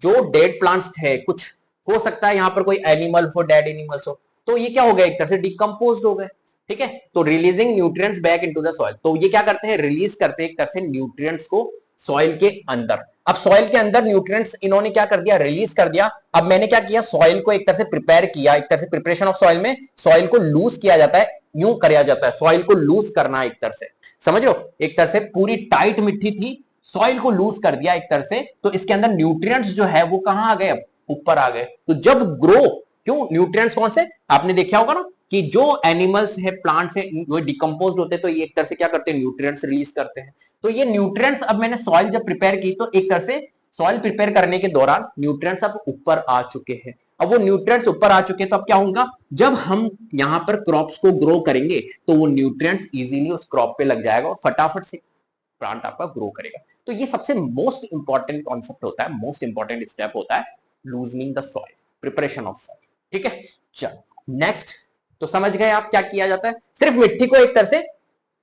जो डेड प्लांट्स थे, कुछ हो सकता है यहां पर कोई एनिमल हो, डेड एनिमल्स हो, तो ये क्या हो गया, एक तरह से डिकम्पोज हो गए, ठीक है। तो releasing nutrients back into the soil, तो ये क्या करते हैं, रिलीज करते हैं एक तरह से न्यूट्रिएंट्स को सॉइल के अंदर। अब सॉइल के अंदर न्यूट्रिएंट्स इन्होंने क्या कर दिया, रिलीज कर दिया। अब मैंने क्या किया, सॉइल को एक तरह से प्रिपेयर किया, एक तरह से प्रिपरेशन ऑफ सॉइल में सॉइल को लूज किया जाता है, यूं किया जाता है, सॉइल को लूज करना एक तरह से, समझ लो, एक तरह से पूरी टाइट मिट्टी थी, सॉइल को लूज कर दिया एक तरह से, तो इसके अंदर न्यूट्रिएंट्स जो है वो कहां आ गए, ऊपर आ गए। तो जब ग्रो, क्यों, न्यूट्रिएंट्स कौन से, आपने देखा होगा ना कि जो एनिमल्स है, प्लांट्स है, वो डिकम्पोज होते हैं, तो ये एक तरह से क्या करते हैं, न्यूट्रिएंट्स रिलीज करते हैं। तो ये न्यूट्रिएंट्स, अब मैंने सॉइल जब प्रिपेयर की, तो एक तरह से सॉइल प्रिपेयर करने के दौरान न्यूट्रिएंट्स अब ऊपर आ चुके हैं। अब वो न्यूट्रिएंट्स ऊपर आ चुके हैं, तो अब क्या होगा, जब हम यहां पर क्रॉप्स को ग्रो करेंगे तो वो न्यूट्रिएंट्स इजीली उस क्रॉप पे लग जाएगा और फटाफट से प्लांट आपका ग्रो करेगा। तो ये सबसे मोस्ट इंपॉर्टेंट कॉन्सेप्ट होता है, मोस्ट इंपॉर्टेंट स्टेप होता है loosening the soil, preparation of soil, ठीक है। चलो नेक्स्ट, तो समझ गए आप क्या किया जाता है, सिर्फ मिट्टी को एक तरह से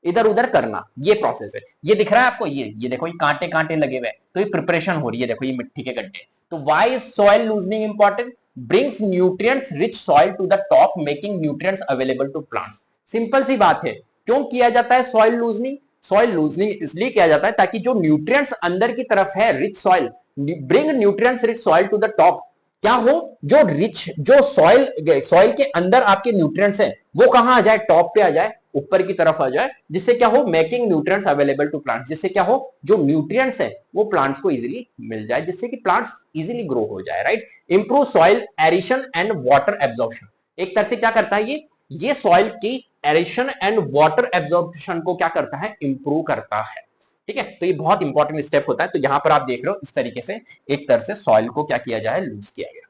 इधर उधर करना, ये प्रोसेस है। ये दिख रहा है आपको, ये देखो, ये कांटे कांटे लगे हुए, तो ये प्रिपरेशन हो रही है, देखो ये मिट्टी के गड्ढे। तो why is soil loosening important, brings nutrients rich soil to the top, making nutrients available to plants. Simple सी बात है, क्यों किया जाता है सॉइल लूजनिंग, सॉइल लूजनिंग इसलिए किया जाता है ताकि जो न्यूट्रिएंट्स अंदर की तरफ है, rich soil, bring nutrients rich soil to the top, क्या हो, जो रिच, जो सॉइल के अंदर आपके न्यूट्रिएंट्स हैं वो कहां आ जाए, टॉप पे आ जाए, ऊपर की तरफ आ जाए, जिससे क्या हो, making nutrients available to plants, जिससे क्या हो, जो न्यूट्रिएंट्स है वो प्लांट्स को इजीली मिल जाए, जिससे कि प्लांट्स इजीली ग्रो हो जाए, right. Improve soil aeration and water absorption, एक तरह से क्या करता है ये सॉइल की एरिशन एंड वाटर एब्जॉर्प्शन को क्या करता है, इंप्रूव करता है, ठीक है। तो ये बहुत इंपॉर्टेंट स्टेप होता है। तो यहां पर आप देख रहे हो इस तरीके से एक तरह से सॉइल को क्या किया जाए, लूज किया गया।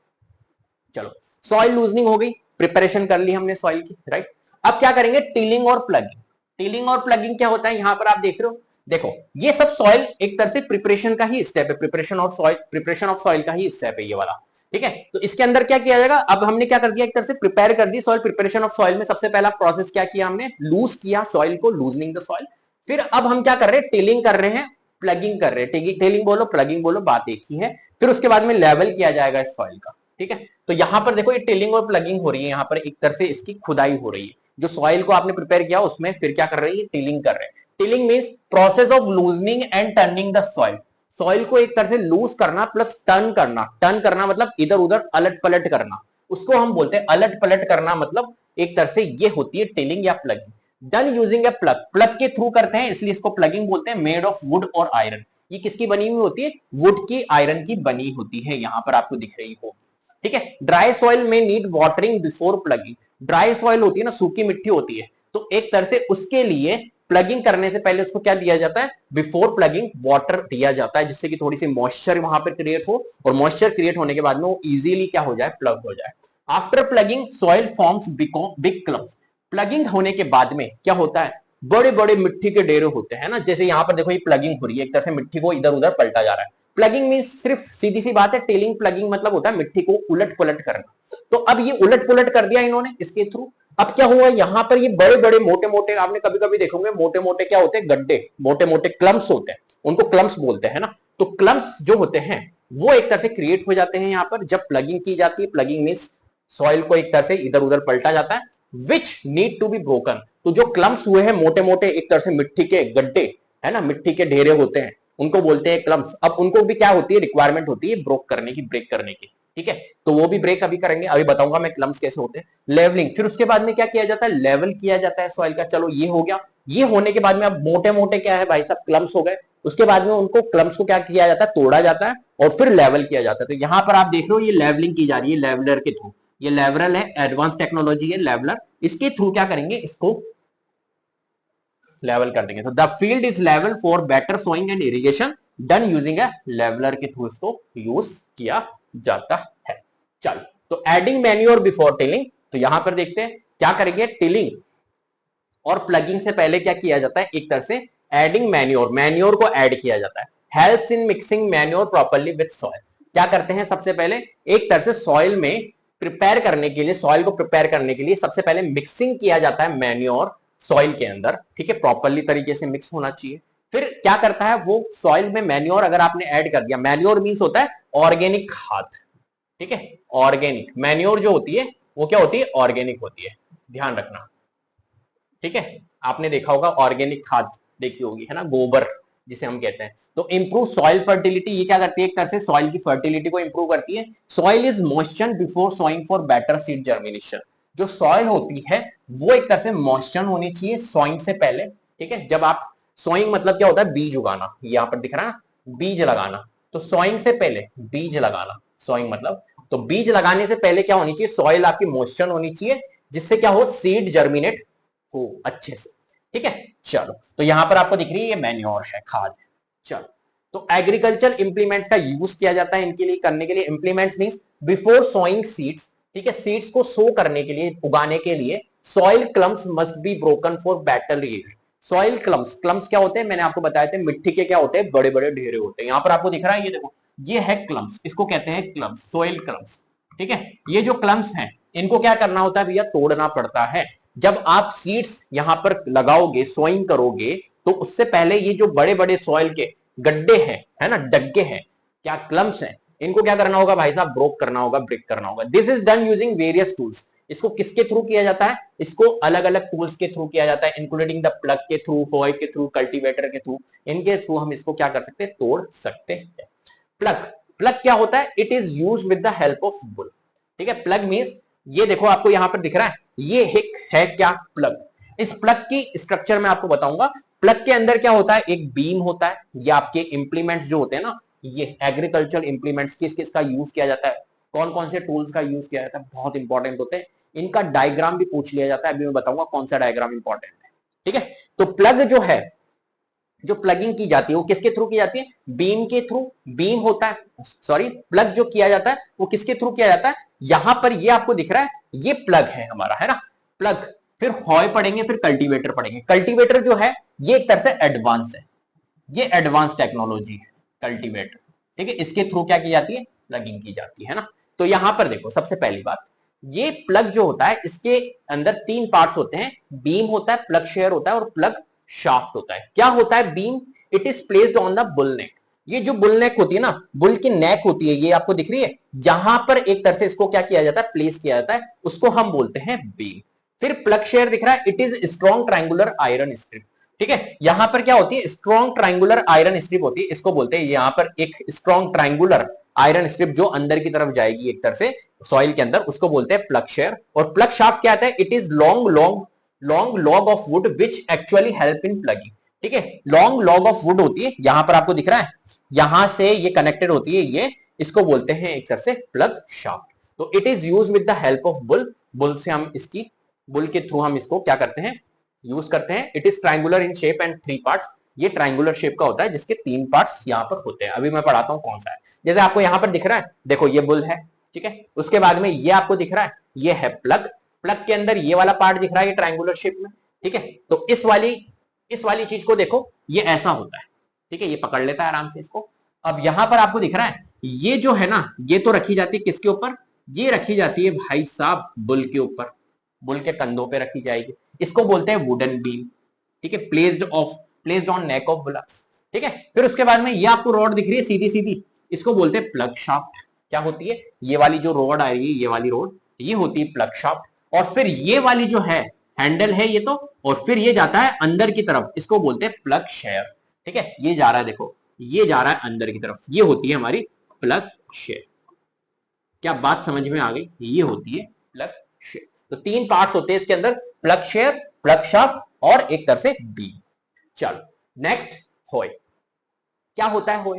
चलो सॉइल लूजनिंग हो गई, प्रिपरेशन कर ली हमने सॉइल की, राइट। अब क्या करेंगे, टिलिंग और प्लगिंग। टिलिंग और प्लगिंग क्या होता है, यहां पर आप देख रहे हो, देखो ये सब सॉइल एक तरह से प्रिपरेशन का ही स्टेप है, प्रिपरेशन ऑफ सॉइल का ही स्टेप है ये वाला, ठीक है। तो इसके अंदर क्या किया जाएगा, अब हमने क्या कर दिया, एक तरह से प्रिपेयर कर the soil, preparation of soil में सबसे पहला प्रोसेस क्या किया हमने, लूज किया सॉइल को, लूजनिंग द सॉइल। फिर अब हम क्या कर रहे हैं, टिलिंग कर रहे हैं, प्लगिंग कर रहे हैं, टिलिंग बोलो प्लगिंग बोलो, बात एक ही है। फिर उसके बाद में लेवल किया जाएगा इस सॉइल का, ठीक है। तो यहां पर देखो ये टिलिंग और प्लगिंग हो रही है, यहां पर एक तरह से इसकी खुदाई हो रही है, जो सॉइल को आपने प्रिपेयर किया उसमें फिर क्या कर रही है, टिलिंग कर रहे हैं। Tilling means process of loosening and turning the soil, soil को एक तरह से लूज करना प्लस टर्न करना, टर्न करना मतलब इधर उधर अलट पलट करना, उसको हम बोलते हैं अलट पलट करना, मतलब एक तरह से ये होती है टिलिंग या प्लगिंग। डन यूजिंग ए प्लग, प्लग के थ्रू करते हैं इसलिए इसको प्लगिंग बोलते हैं। मेड ऑफ वुड और आयरन, ये किसकी बनी हुई होती है, वुड की, आयरन की बनी होती है, यहां पर आपको दिख रही होगी, ठीक है। ड्राई सॉइल में need watering before plugging, dry soil होती है ना, सूखी मिट्टी होती है, तो एक तरह से उसके लिए प्लगिंग करने से पहले उसको क्या दिया जाता है, बिफोर प्लगिंग वाटर दिया जाता है, जिससे कि थोड़ी सी मॉइस्चर वहां पर क्रिएट हो, और मॉइस्चर क्रिएट होने के बाद में वो इजीली क्या हो जाए, प्लग हो जाए। After plugging soil forms big clumps. Plugging होने के बाद में क्या होता है, बड़े बड़े मिट्टी के डेरे होते हैं ना, जैसे यहाँ पर देखो ये प्लगिंग हो रही है, एक तरह से मिट्टी को इधर उधर पलटा जा रहा है। प्लगिंग मीन सिर्फ सीधी सी बात है, टेलिंग प्लगिंग मतलब होता है मिट्टी को उलट पुलट करना। तो अब ये उलट पुलट कर दिया इन्होंने इसके थ्रू। अब क्या हुआ, यहाँ पर ये बड़े बड़े मोटे मोटे, आपने कभी कभी देखोगे मोटे मोटे क्या होते हैं, गड्ढे, मोटे मोटे क्लम्प्स होते हैं, उनको क्लम्प्स बोलते हैं ना। तो क्लम्प्स जो होते हैं वो एक तरह से क्रिएट हो जाते हैं यहाँ पर जब प्लगिंग की जाती है। प्लगिंग मीन्स सॉइल को एक तरह से इधर उधर पलटा जाता है, which need to be broken. तो जो क्लम्प्स हुए हैं मोटे मोटे एक तरह से मिट्टी के गड्ढे है ना, मिट्टी के ढेरे होते हैं, उनको बोलते हैं क्लम्प्स। अब उनको भी क्या होती है, रिक्वायरमेंट होती है ब्रोक करने की, ब्रेक करने की, ठीक है। तो वो भी ब्रेक अभी करेंगे, अभी बताऊंगा मैं क्लम्प्स कैसे होते हैं। लेवलिंग, फिर उसके बाद में क्या किया जाता है, लेवल किया जाता है सॉइल का। चलो ये हो गया। ये होने के बाद में अब मोटे मोटे क्या है भाई साहब, क्लम्प्स हो गए। उसके बाद में उनको क्लम्प्स को क्या किया जाता है, तोड़ा जाता है और फिर लेवल किया जाता है। तो यहां पर आप देख रहे हो ये लेवलिंग की जा रही है लेवलर के थ्रू। ये लेवरल है, एडवांस टेक्नोलॉजी है लेवलर, इसके थ्रू क्या करेंगे, इसको लेवल कर देंगे। तो the field is level for better sowing and irrigation done using a leveller के थ्रू इसको यूज किया जाता है। चलो, तो एडिंग मैन्योर बिफोर टिलिंग, तो यहां पर देखते हैं क्या करेंगे, टिलिंग और प्लगिंग से पहले क्या किया जाता है, एक तरह से एडिंग मैन्योर, मैन्योर को ऐड किया जाता है। Helps in mixing manure properly with soil. क्या करते हैं, सबसे पहले एक तरह से सॉइल में प्रिपेयर करने के लिए, सॉइल को प्रिपेयर करने के लिए सबसे पहले मिक्सिंग किया जाता है मैन्योर सॉइल के अंदर, ठीक है, प्रॉपर्ली तरीके से मिक्स होना चाहिए। फिर क्या करता है वो, सॉइल में मैन्योर अगर आपने ऐड कर दिया, मैन्योर मींस होता है ऑर्गेनिक खाद, ठीक है। ऑर्गेनिक मैन्योर जो होती है वो क्या होती है, ऑर्गेनिक होती है, ध्यान रखना, ठीक है। आपने देखा होगा ऑर्गेनिक खाद देखी होगी, है ना, गोबर जिसे हम कहते हैं। तो इंप्रूव सॉइल फर्टिलिटी, ये क्या करती है, एक तरह से सॉइल की फर्टिलिटी को इंप्रूव करती है। Soil is moisture before sowing for better seed germination. जो सॉइल होती है वो एक तरह से मॉइस्चर होनी चाहिए सोइंग से पहले, ठीक है। जब आप सोइंग मतलब क्या होता है, बीज उगाना, यहाँ पर दिख रहा है ना, बीज लगाना। तो सोइंग से पहले बीज लगाना, सोइंग मतलब, तो बीज लगाने से पहले क्या होनी चाहिए, सॉइल आपकी मॉइस्चर होनी चाहिए, जिससे क्या हो, सीड जर्मिनेट हो अच्छे से, ठीक है। चलो, तो यहां पर आपको दिख रही है ये मैन्योर है, खाद है। चलो, तो एग्रीकल्चर इंप्लीमेंट्स का यूज किया जाता है इनके लिए, करने के लिए। Implements means before sowing seeds, ठीक है, सीड्स को सो करने के लिए, उगाने के लिए soil clumps must be broken for better yield. Soil clumps, clumps क्या होते हैं, मैंने आपको बताया था, मिट्टी के क्या होते हैं, बड़े बड़े ढेरे होते हैं। यहां पर आपको दिख रहा है, ये देखो, ये है क्लम्प्स, इसको कहते हैं क्लम्प्स, सॉइल क्लम्प्स, ठीक है। ये जो क्लम्प्स हैं इनको क्या करना होता है भैया, तोड़ना पड़ता है। जब आप सीड्स यहां पर लगाओगे, सोइंग करोगे, तो उससे पहले ये जो बड़े बड़े सॉइल के गड्ढे हैं, है ना, डग्गे हैं, क्या क्लम्प्स हैं, इनको क्या करना होगा भाई साहब, ब्रोक करना होगा, ब्रेक करना होगा। This is done using various tools. इसको किसके थ्रू किया जाता है, इसको अलग अलग टूल्स के थ्रू किया जाता है, इंक्लूडिंग द प्लग के थ्रू, होय के थ्रू, कल्टीवेटर के थ्रू। इनके थ्रू हम इसको क्या कर सकते हैं, तोड़ सकते हैं। प्लग, प्लग क्या होता है, it is use with the help of bull, ठीक है। प्लग मींस, ये देखो आपको यहां पर दिख रहा है, ये एक है क्या, प्लग। इस प्लग की स्ट्रक्चर में आपको बताऊंगा। प्लग के अंदर क्या होता है, एक बीम होता है, ये आपके इंप्लीमेंट्स जो होते हैं ना, ये एग्रीकल्चर इंप्लीमेंट्स, किस किस का यूज किया जाता है, कौन कौन से टूल्स का यूज किया जाता है, बहुत इंपॉर्टेंट होते हैं। इनका डायग्राम भी पूछ लिया जाता है, अभी मैं बताऊंगा कौन सा डायग्राम इंपॉर्टेंट है, ठीक है। तो प्लग जो है, जो प्लगिंग की जाती है वो किसके थ्रू की जाती है, बीम के थ्रू। बीम होता है, सॉरी, प्लग जो किया जाता है वो किसके थ्रू किया जाता है, यहां पर ये आपको दिख रहा है, ये प्लग है हमारा, है ना, प्लग। फिर हॉय पढ़ेंगे, फिर कल्टीवेटर पढ़ेंगे। कल्टीवेटर जो है ये एक तरह से एडवांस है, ये एडवांस टेक्नोलॉजी है कल्टीवेटर, ठीक है। इसके थ्रू क्या की जाती है, प्लगिंग की जाती है ना। तो यहां पर देखो, सबसे पहली बात, ये प्लग जो होता है इसके अंदर तीन पार्ट्स होते हैं, बीम होता है, प्लग शेयर होता है और प्लग शाफ्ट होता है। क्या होता है beam, it is placed on the bull neck. ये जो बुल नेक होती है ना, बुल की नेक होती है, ये आपको दिख रही है, यहां पर एक तरह से इसको क्या किया जाता है, प्लेस किया जाता है, उसको हम बोलते हैं बीम। फिर प्लग शेयर दिख रहा है, it is strong triangular iron strip, ठीक है। यहां पर क्या होती है, स्ट्रॉन्ग ट्रायंगुलर आयरन स्ट्रिप होती है, इसको बोलते हैं, यहां पर एक स्ट्रॉन्ग ट्रायंगुलर आयरन स्ट्रिप जो अंदर की तरफ जाएगी एक तरह से सॉइल के अंदर, उसको बोलते हैं प्लग शेयर। और प्लग शाफ्ट क्या आता है, it is long long long log of would which actually help in plugging, ठीक है। लॉन्ग लॉग ऑफ वुड होती है, यहां पर आपको दिख रहा है, यहां से ये कनेक्टेड होती है, ये इसको बोलते हैं एक तरह से प्लग शाफ्ट। तो it is use with the help of bull, bull से हम इसकी, बुल के थ्रू हम इसको क्या करते हैं, यूज करते हैं। It is triangular in shape and 3 parts. ये ट्रायंगुलर शेप का होता है जिसके 3 पार्ट्स यहाँ पर होते हैं। अभी मैं पढ़ाता हूँ कौन सा है। जैसे आपको यहाँ पर दिख रहा है, देखो ये बुल है, ठीक है। उसके बाद में ये आपको दिख रहा है, ये है प्लग। प्लग के अंदर ये वाला पार्ट दिख रहा है, ये ट्रायंगुलर शेप में, ठीक है। तो इस वाली चीज को देखो, ये ऐसा होता है, ठीक है। ये पकड़ लेता है आराम से इसको। अब यहां पर आपको दिख रहा है, ये जो है ना, ये तो रखी जाती है किसके ऊपर, ये रखी जाती है भाई साहब बुल के ऊपर, बुल के कंधों पे रखी जाएगी। इसको बोलते हैं वुडन बीम, ठीक है। Placed on neck of bullocks, ठीक है। फिर उसके बाद में ये आपको रॉड दिख रही है सीधी सीधी, इसको बोलते हैं प्लग शाफ्ट। क्या होती है, ये वाली जो रॉड आ रही है, ये वाली रॉड, ये होती है प्लग शाफ्ट। और फिर ये वाली जो है हैंडल है ये तो, और फिर ये जाता है अंदर की तरफ, इसको बोलते हैं प्लग शेयर, ठीक है। ये जा रहा है, देखो ये जा रहा है अंदर की तरफ, ये होती है हमारी प्लग शेयर। क्या बात समझ में आ गई, ये होती है प्लग शेयर। तो 3 पार्ट्स होते हैं इसके अंदर, प्लग शेयर, प्लग शाफ्ट और एक तरह से बीम। चलो नेक्स्ट, होय। क्या होता है होय,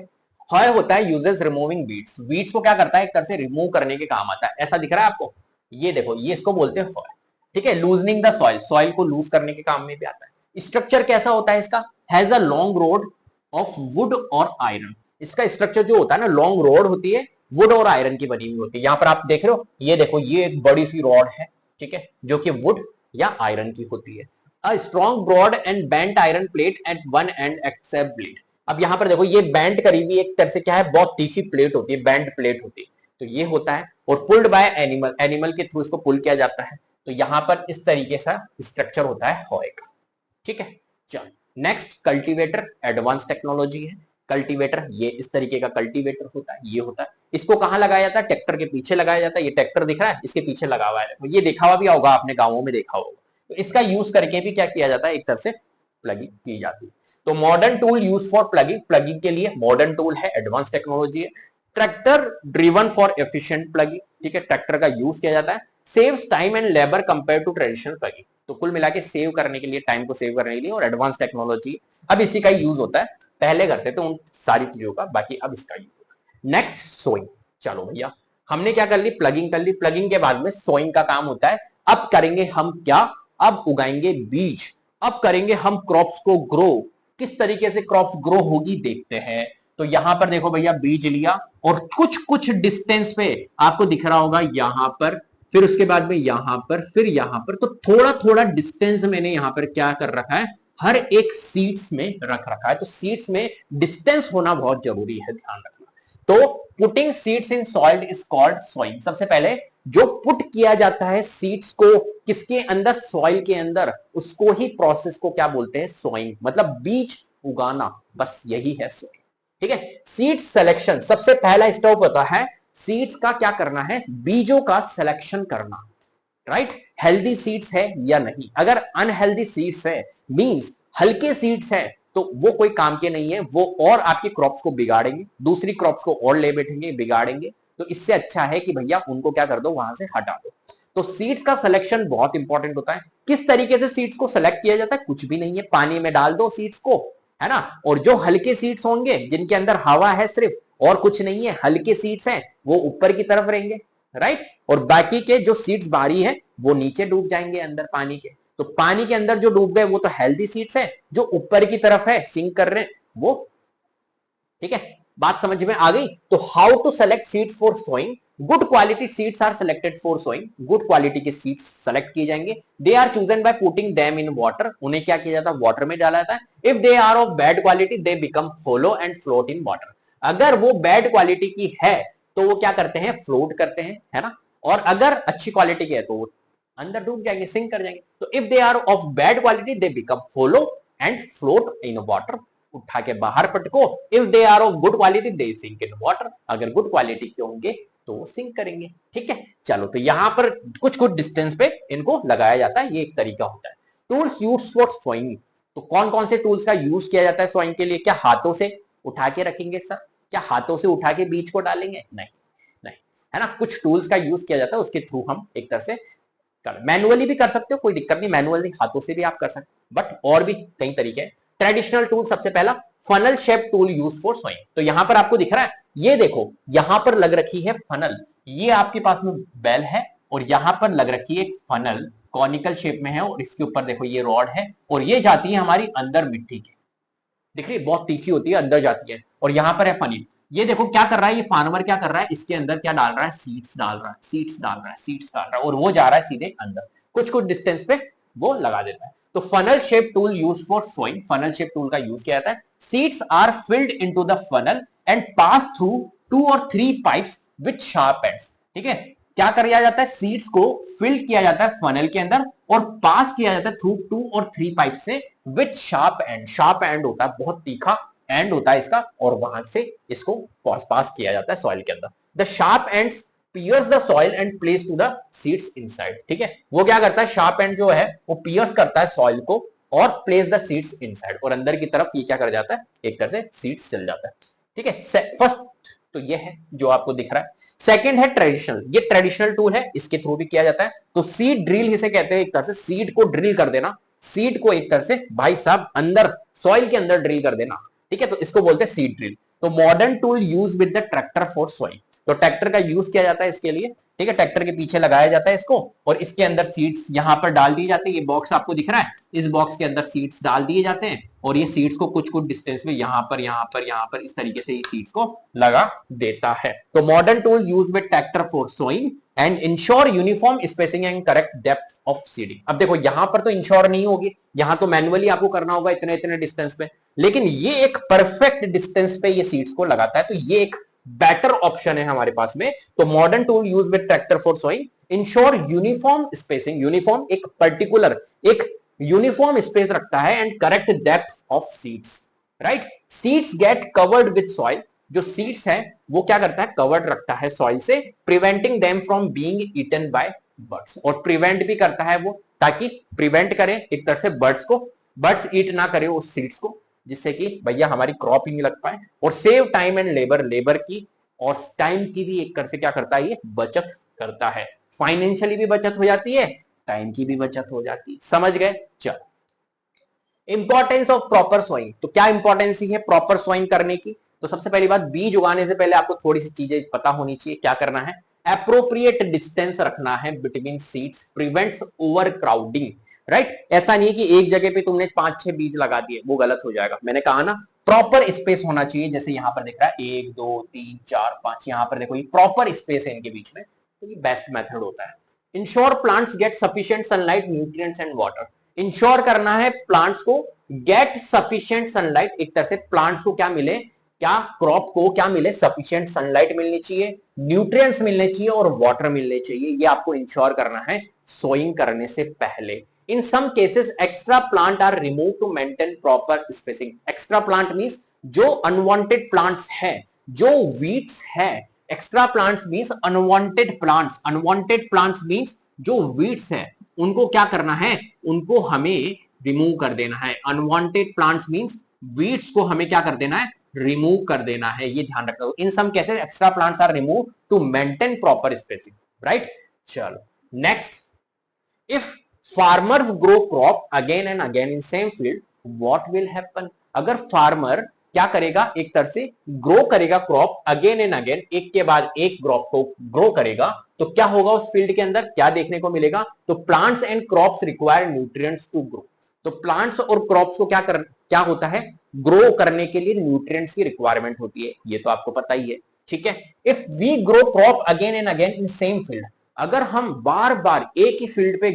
होय होता है यूजेस रिमूविंग बीड्स। बीड्स को क्या करता है, एक तरह से रिमूव करने के काम आता है। ऐसा दिख रहा है आपको, ये देखो, ये इसको बोलते हैं होय, ठीक है। लूजनिंग द सॉइल, सॉइल को लूज करने के काम में भी आता है। स्ट्रक्चर कैसा होता है इसका, has a long road of would और आयरन। इसका स्ट्रक्चर जो होता है ना, लॉन्ग रोड होती है, वुड और आयरन की बनी हुई होती है। यहाँ पर आप देख रहे हो, ये देखो, ये एक बड़ी सी रॉड है, ठीक है, जो कि वुड या आयरन की होती है। A strong broad and bent iron plate at one end except blade. अब यहाँ पर देखो, ये बेंट करी हुई एक तरह से क्या है, बहुत तीखी प्लेट होती है, बेंट प्लेट होती है, तो ये होता है। और पुल्ड बाय एनिमल, एनिमल के थ्रू इसको पुल किया जाता है। तो यहाँ पर इस तरीके से स्ट्रक्चर होता है हॉय का, ठीक है। चलो नेक्स्ट, कल्टीवेटर, एडवांस टेक्नोलॉजी है। कल्टीवेटर, ये इस तरीके का कल्टीवेटर होता है, ये होता है। इसको कहाँ लगाया जाता है, ट्रैक्टर के पीछे लगाया जाता है। ये ट्रैक्टर दिख रहा है, इसके पीछे लगा हुआ है, ये देखा हुआ भी होगा आपने, गाँवों में देखा होगा। तो इसका यूज करके भी क्या किया जाता है, एक तरह से प्लगिंग की जाती है। तो modern tool use for ploughing, ploughing के लिए मॉडर्न टूल है, एडवांस टेक्नोलॉजी है। Tractor driven for efficient ploughing, ठीक है, ट्रैक्टर का यूज किया जाता है। Saves time and labour compare to traditional ploughing. तो कुल मिला के सेव करने के लिए, टाइम को सेव करने के लिए, और एडवांस टेक्नोलॉजी अब इसी का यूज होता है। पहले करते थे उन सारी चीजों का, बाकी अब इसका यूज होता है। Next, sowing. चलो भैया, हमने क्या कर ली, प्लगिंग कर ली। प्लगिंग के बाद में सोइंग का काम होता है। अब करेंगे हम क्या, अब उगाएंगे बीज, अब करेंगे हम क्रॉप्स को ग्रो। किस तरीके से क्रॉप्स ग्रो होगी देखते हैं। तो यहां पर देखो भैया, बीज लिया और कुछ कुछ डिस्टेंस पे आपको दिख रहा होगा यहां पर, फिर उसके बाद में यहां पर, फिर यहां पर, तो थोड़ा थोड़ा डिस्टेंस मैंने यहां पर क्या कर रखा है, हर एक सीड्स में रख रखा है। तो सीड्स में डिस्टेंस होना बहुत जरूरी है, ध्यान रखना। तो putting seeds in soil is called sowing. सबसे पहले जो पुट किया जाता है सीड्स को किसके अंदर, सॉइल के अंदर, उसको ही प्रोसेस को क्या बोलते हैं, सोइंग, मतलब बीज उगाना, बस यही है सोइंग, ठीक है। सीड्स सिलेक्शन, सबसे पहला स्टेप होता है सीड्स का क्या करना है, बीजों का सिलेक्शन करना, राइट। हेल्दी सीड्स है या नहीं, अगर अनहेल्दी सीड्स है, मींस हल्के सीड्स है, तो वो कोई काम के नहीं है, वो और आपकी क्रॉप्स को बिगाड़ेंगे, दूसरी क्रॉप्स को और ले बैठेंगे, बिगाड़ेंगे। तो इससे अच्छा है कि भैया उनको क्या कर दो, वहां से हटा दो। तो सीड्स का सिलेक्शन बहुत इंपॉर्टेंट होता है। किस तरीके से सीड्स को सिलेक्ट किया जाता है, कुछ भी नहीं है, पानी में डाल दो सीड्स को, है ना। और जो हल्के सीड्स होंगे, जिनके अंदर हवा है सिर्फ, और कुछ नहीं है, हल्के सीड्स हैं, वो ऊपर की तरफ रहेंगे, राइट। और बाकी के जो सीड्स बाहरी है, वो नीचे डूब जाएंगे अंदर पानी के। तो पानी के अंदर जो डूब गए वो तो हेल्दी सीड्स है, जो ऊपर की तरफ है सिंक कर रहे हैं वो, ठीक है। बात समझ में आ गई। तो how to select seeds for sowing, good quality seeds are selected for sowing. Good quality के सीड्स सेलेक्ट किए जाएंगे। They are chosen by putting them in water, उन्हें क्या किया जाता है, वाटर में डाला जाता है। If they are of bad quality they become hollow and float in water. अगर वो बैड क्वालिटी की है तो वो क्या करते हैं, फ्लोट करते हैं, है ना। और अगर अच्छी क्वालिटी के है तो वो अंदर डूब जाएंगे, सिंक कर जाएंगे। तो if they are of bad quality they become hollow and float in water, उठा के बाहर पटको। If they are of good quality they sink in water, अगर गुड क्वालिटी के होंगे तो वो सिंक करेंगे, ठीक है। चलो, तो यहां पर कुछ कुछ डिस्टेंस पे इनको लगाया जाता है, ये एक तरीका होता है। टूल्स यूज्ड फॉर सोइंग, तो कौन कौन से टूल्स का यूज किया जाता है सोइंग के लिए। क्या हाथों से उठा के रखेंगे सर, क्या हाथों से उठा के बीज को डालेंगे, नहीं नहीं, है ना। कुछ टूल्स का यूज किया जाता है, उसके थ्रू हम एक तरह से मैनुअली भी कर सकते हो, कोई दिक्कत नहीं, मैनुअली हाथों से भी आप कर सकते हो, बट और भी कई तरीके हैं। ट्रेडिशनल टूल, सबसे पहला funnel shape tool use for sowing. तो यहां पर आपको दिख रहा है, ये देखो यहां पर लग रखी है फनल, ये आपके पास में बेल है और यहां पर लग रखी है एक फनल, कॉनिकल शेप में है और इसके ऊपर देखो ये रॉड है और ये जाती है हमारी अंदर मिट्टी के, दिख रही है, बहुत तीखी होती है, अंदर जाती है। और यहाँ पर है फनी, ये देखो क्या कर रहा है, ये फार्मर क्या कर रहा है, इसके अंदर क्या डाल रहा है, सीड्स डाल रहा है, सीड्स डाल रहा है, सीड्स डाल रहा है, और वो जा रहा है सीधे अंदर, कुछ कुछ डिस्टेंस पे वो लगा देता है। तो funnel shape tool use for sowing, funnel shape tool का यूज किया जाता है। Seeds are filled into the funnel and pass through 2 और 3 पाइप्स विद शार्प एंड्स। ठीक है, क्या किया जाता है, सीड्स को फिल किया जाता है फनल के अंदर और पास किया जाता है थ्रू 2 और 3 पाइप से with sharp and, sharp and होता है, बहुत तीखा एंड होता है इसका, और वहां से इसको पास किया जाता है सॉइल के अंदर। The sharp ends pierce the soil and place to the seeds inside. ठीक है, वो क्या करता है, शार्प एंड जो है वो पियर्स करता है सॉइल को और प्लेस द सीड्स इनसाइड, और अंदर की तरफ ये क्या कर जाता है, एक तरह से सीड्स चल जाता है। ठीक है, फर्स्ट तो ये है जो आपको दिख रहा है। सेकंड है ट्रेडिशनल, ये ट्रेडिशनल टूल है, इसके थ्रू भी किया जाता है। तो सीड ड्रिल इसे कहते हैं, एक तरह से सीड को ड्रिल कर देना, सीड को एक तरह से भाई साहब अंदर सॉइल के अंदर ड्रिल कर देना। ठीक है, तो इसको बोलते हैं सीड ड्रिल। तो modern tool use with the tractor for sowing, तो ट्रैक्टर का यूज किया जाता है इसके लिए। ठीक है, ट्रैक्टर के पीछे लगाया जाता है इसको और इसके अंदर सीड्स यहां पर डाल दिए जाते हैं। ये बॉक्स आपको दिख रहा है, इस बॉक्स के अंदर सीड्स डाल दिए जाते हैं और ये सीड्स को कुछ कुछ डिस्टेंस में यहां पर इस तरीके से ये सीड्स को लगा देता है। तो modern tool use with tractor for sowing and ensure uniform spacing and correct depth of seeding. अब देखो यहां पर तो इंश्योर नहीं होगी, यहां तो मैन्युअली आपको करना होगा इतने इतने डिस्टेंस पे, लेकिन ये एक परफेक्ट डिस्टेंस पे ये सीड्स को लगाता है, तो ये एक बेटर ऑप्शन है हमारे पास में। तो modern tool use with tractor for sowing ensure uniform spacing, uniform एक पर्टिकुलर एक यूनिफॉर्म स्पेस रखता है and correct depth of seeds, right. Seeds get covered with soil, जो सीड्स है वो क्या करता है, कवर्ड रखता है सॉइल से, preventing them from being eaten by birds, और प्रिवेंट भी करता है वो, ताकि प्रिवेंट करे एक तरह से बर्ड्स को, बर्ड्स ईट ना करे उस सीड्स को, जिससे कि भैया हमारी क्रॉप ही नहीं लग पाए। और save time and labour, labour की और टाइम की भी एक तरह से क्या करता है, ये बचत करता है। फाइनेंशियली भी बचत हो जाती है, टाइम की भी बचत हो जाती है। समझ गए, चलो। इंपॉर्टेंस ऑफ प्रॉपर सोइंग, तो क्या इंपॉर्टेंस है प्रॉपर सोइंग करने की। तो सबसे पहली बात, बीज उगाने से पहले आपको थोड़ी सी चीजें पता होनी चाहिए। क्या करना है, एप्रोप्रिएट डिस्टेंस रखना है between seeds, prevents over crowding, right. ऐसा नहीं है कि एक जगह पे तुमने 5-6 बीज लगा दिए, वो गलत हो जाएगा। मैंने कहा ना प्रॉपर स्पेस होना चाहिए, जैसे यहां पर दिख रहा है 1 2 3 4 5, यहां पर देखो ये प्रॉपर स्पेस है इनके बीच में, तो ये बेस्ट मेथड होता है। Ensure plants get sufficient sunlight, nutrients and water, ensure करना है प्लांट्स को गेट सफिशिएंट सनलाइट, एक तरह से प्लांट्स को क्या मिले, क्या क्रॉप को क्या मिले, सफिशिएंट सनलाइट मिलनी चाहिए, न्यूट्रिएंट्स मिलने चाहिए और वाटर मिलने चाहिए। ये आपको इंश्योर करना है सोइंग करने से पहले। In some cases extra plant are remove to maintain proper spacing. Extra plant means जो अनवांटेड प्लांट्स है, जो वीड्स है, extra plants means unwanted plants, unwanted plants means जो वीड्स है उनको क्या करना है, उनको हमें रिमूव कर देना है। अनवांटेड प्लांट्स मींस वीड्स को हमें क्या कर देना है, रिमूव कर देना है, ये ध्यान रखना। In some cases extra plants are remove to maintain proper spacing, right. चलो next, if farmers grow crop again and again in same field what will happen. अगर फार्मर क्या करेगा, एक तरह से ग्रो करेगा क्रॉप अगेन एंड अगेन, एक के बाद एक क्रॉप को ग्रो करेगा, तो क्या होगा उस फील्ड के अंदर, क्या देखने को मिलेगा। तो plants and crops require nutrients to grow, तो प्लांट्स और क्रॉप्स को क्या होता है, ग्रो करने के लिए न्यूट्रिएंट्स की रिक्वायरमेंट होती है, ये तो आपको पता ही है। ठीक है, if we grow crop again and again in same field, अगर हम बार बार एक ही फील्ड पे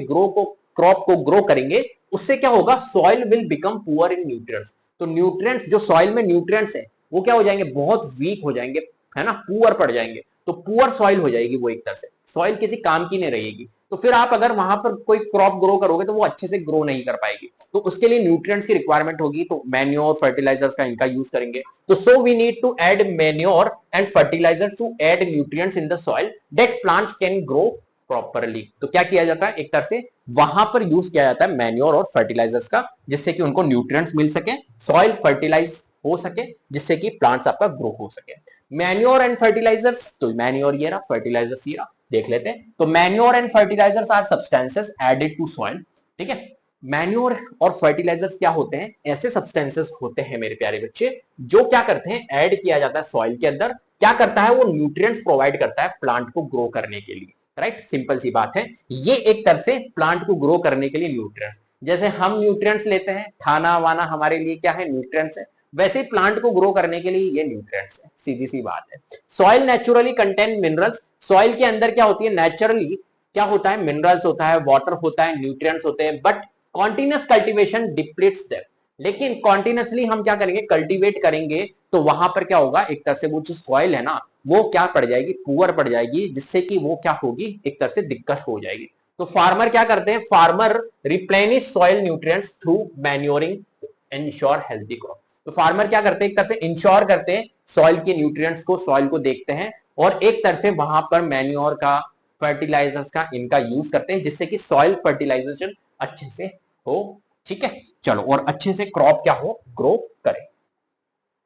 क्रॉप को ग्रो करेंगे, उससे क्या होगा, soil will become poor in nutrients. तो न्यूट्रिएंट्स, जो सॉइल में न्यूट्रिएंट्स है वो क्या हो जाएंगे, बहुत वीक हो जाएंगे, है ना, पुअर पड़ जाएंगे। तो पुअर सॉइल हो जाएगी वो, एक तरह से सॉइल किसी काम की नहीं रहेगी। तो फिर आप अगर वहां पर कोई क्रॉप ग्रो करोगे तो वो अच्छे से ग्रो नहीं कर पाएगी, तो उसके लिए न्यूट्रिएंट्स की रिक्वायरमेंट होगी। तो मैन्योर फर्टिलाइजर्स का इनका यूज करेंगे। तो so we need to add manure and fertiliser to add nutrients in the soil that plants can grow properly. तो क्या किया जाता है, एक तरह से वहां पर यूज किया जाता है मैन्योर और फर्टिलाइजर्स का, जिससे कि उनको न्यूट्रिएंट्स मिल सके, सॉइल फर्टिलाइज हो सके, जिससे कि प्लांट्स आपका ग्रो हो सके। मैन्योर एंड फर्टिलाइजर्स, तो मैन्योर ये रहा, फर्टिलाइजर्स ये रहा, देख लेते हैं। तो manure and fertilisers are substances added to soil. ठीक है, मैन्योर और फर्टिलाइजर्स क्या होते हैं, ऐसे सब्सटेंसेस होते हैं मेरे प्यारे बच्चे, जो क्या करते हैं, ऐड किया जाता है सॉइल के अंदर। क्या करता है वो, न्यूट्रिएंट्स प्रोवाइड करता है प्लांट को ग्रो करने के लिए। राइट, सिंपल सी बात है। ये एक तरह से प्लांट को ग्रो करने के लिए न्यूट्रिएंट्स, जैसे हम न्यूट्रिएंट्स लेते हैं, खाना वाना हमारे लिए क्या है, न्यूट्रिएंट्स है, वैसे ही प्लांट को ग्रो करने के लिए ये न्यूट्रिएंट्स है, सीधी सी बात है। Soil naturally contain minerals, soil के अंदर क्या होती है, नेचुरली क्या होता है, मिनरल्स होता है, वाटर होता है, न्यूट्रिएंट्स होते हैं, बट कॉन्टिन्यूस कल्टीवेशन डिप्लीट्स देम। लेकिन कॉन्टिन्यूसली हम क्या करेंगे, कल्टीवेट करेंगे, तो वहां पर क्या होगा, एक तरह से वो जो सॉइल है ना, वो क्या पड़ जाएगी, पुअर पड़ जाएगी, जिससे कि वो क्या होगी, एक तरह से दिक्कत हो जाएगी। तो फार्मर क्या करते हैं, farmer replenish soil nutrients through manuring, ensure healthy crop. तो फार्मर क्या करते हैं, एक तरह से इंश्योर करते हैं सॉइल के न्यूट्रिएंट्स को, सॉइल को देखते हैं, और एक तरह से वहां पर मैन्योर का, फर्टिलाइजर्स का, इनका यूज करते हैं, जिससे कि सॉइल फर्टिलाइजेशन अच्छे से हो। ठीक है, चलो, और अच्छे से क्रॉप क्या हो, ग्रो करे।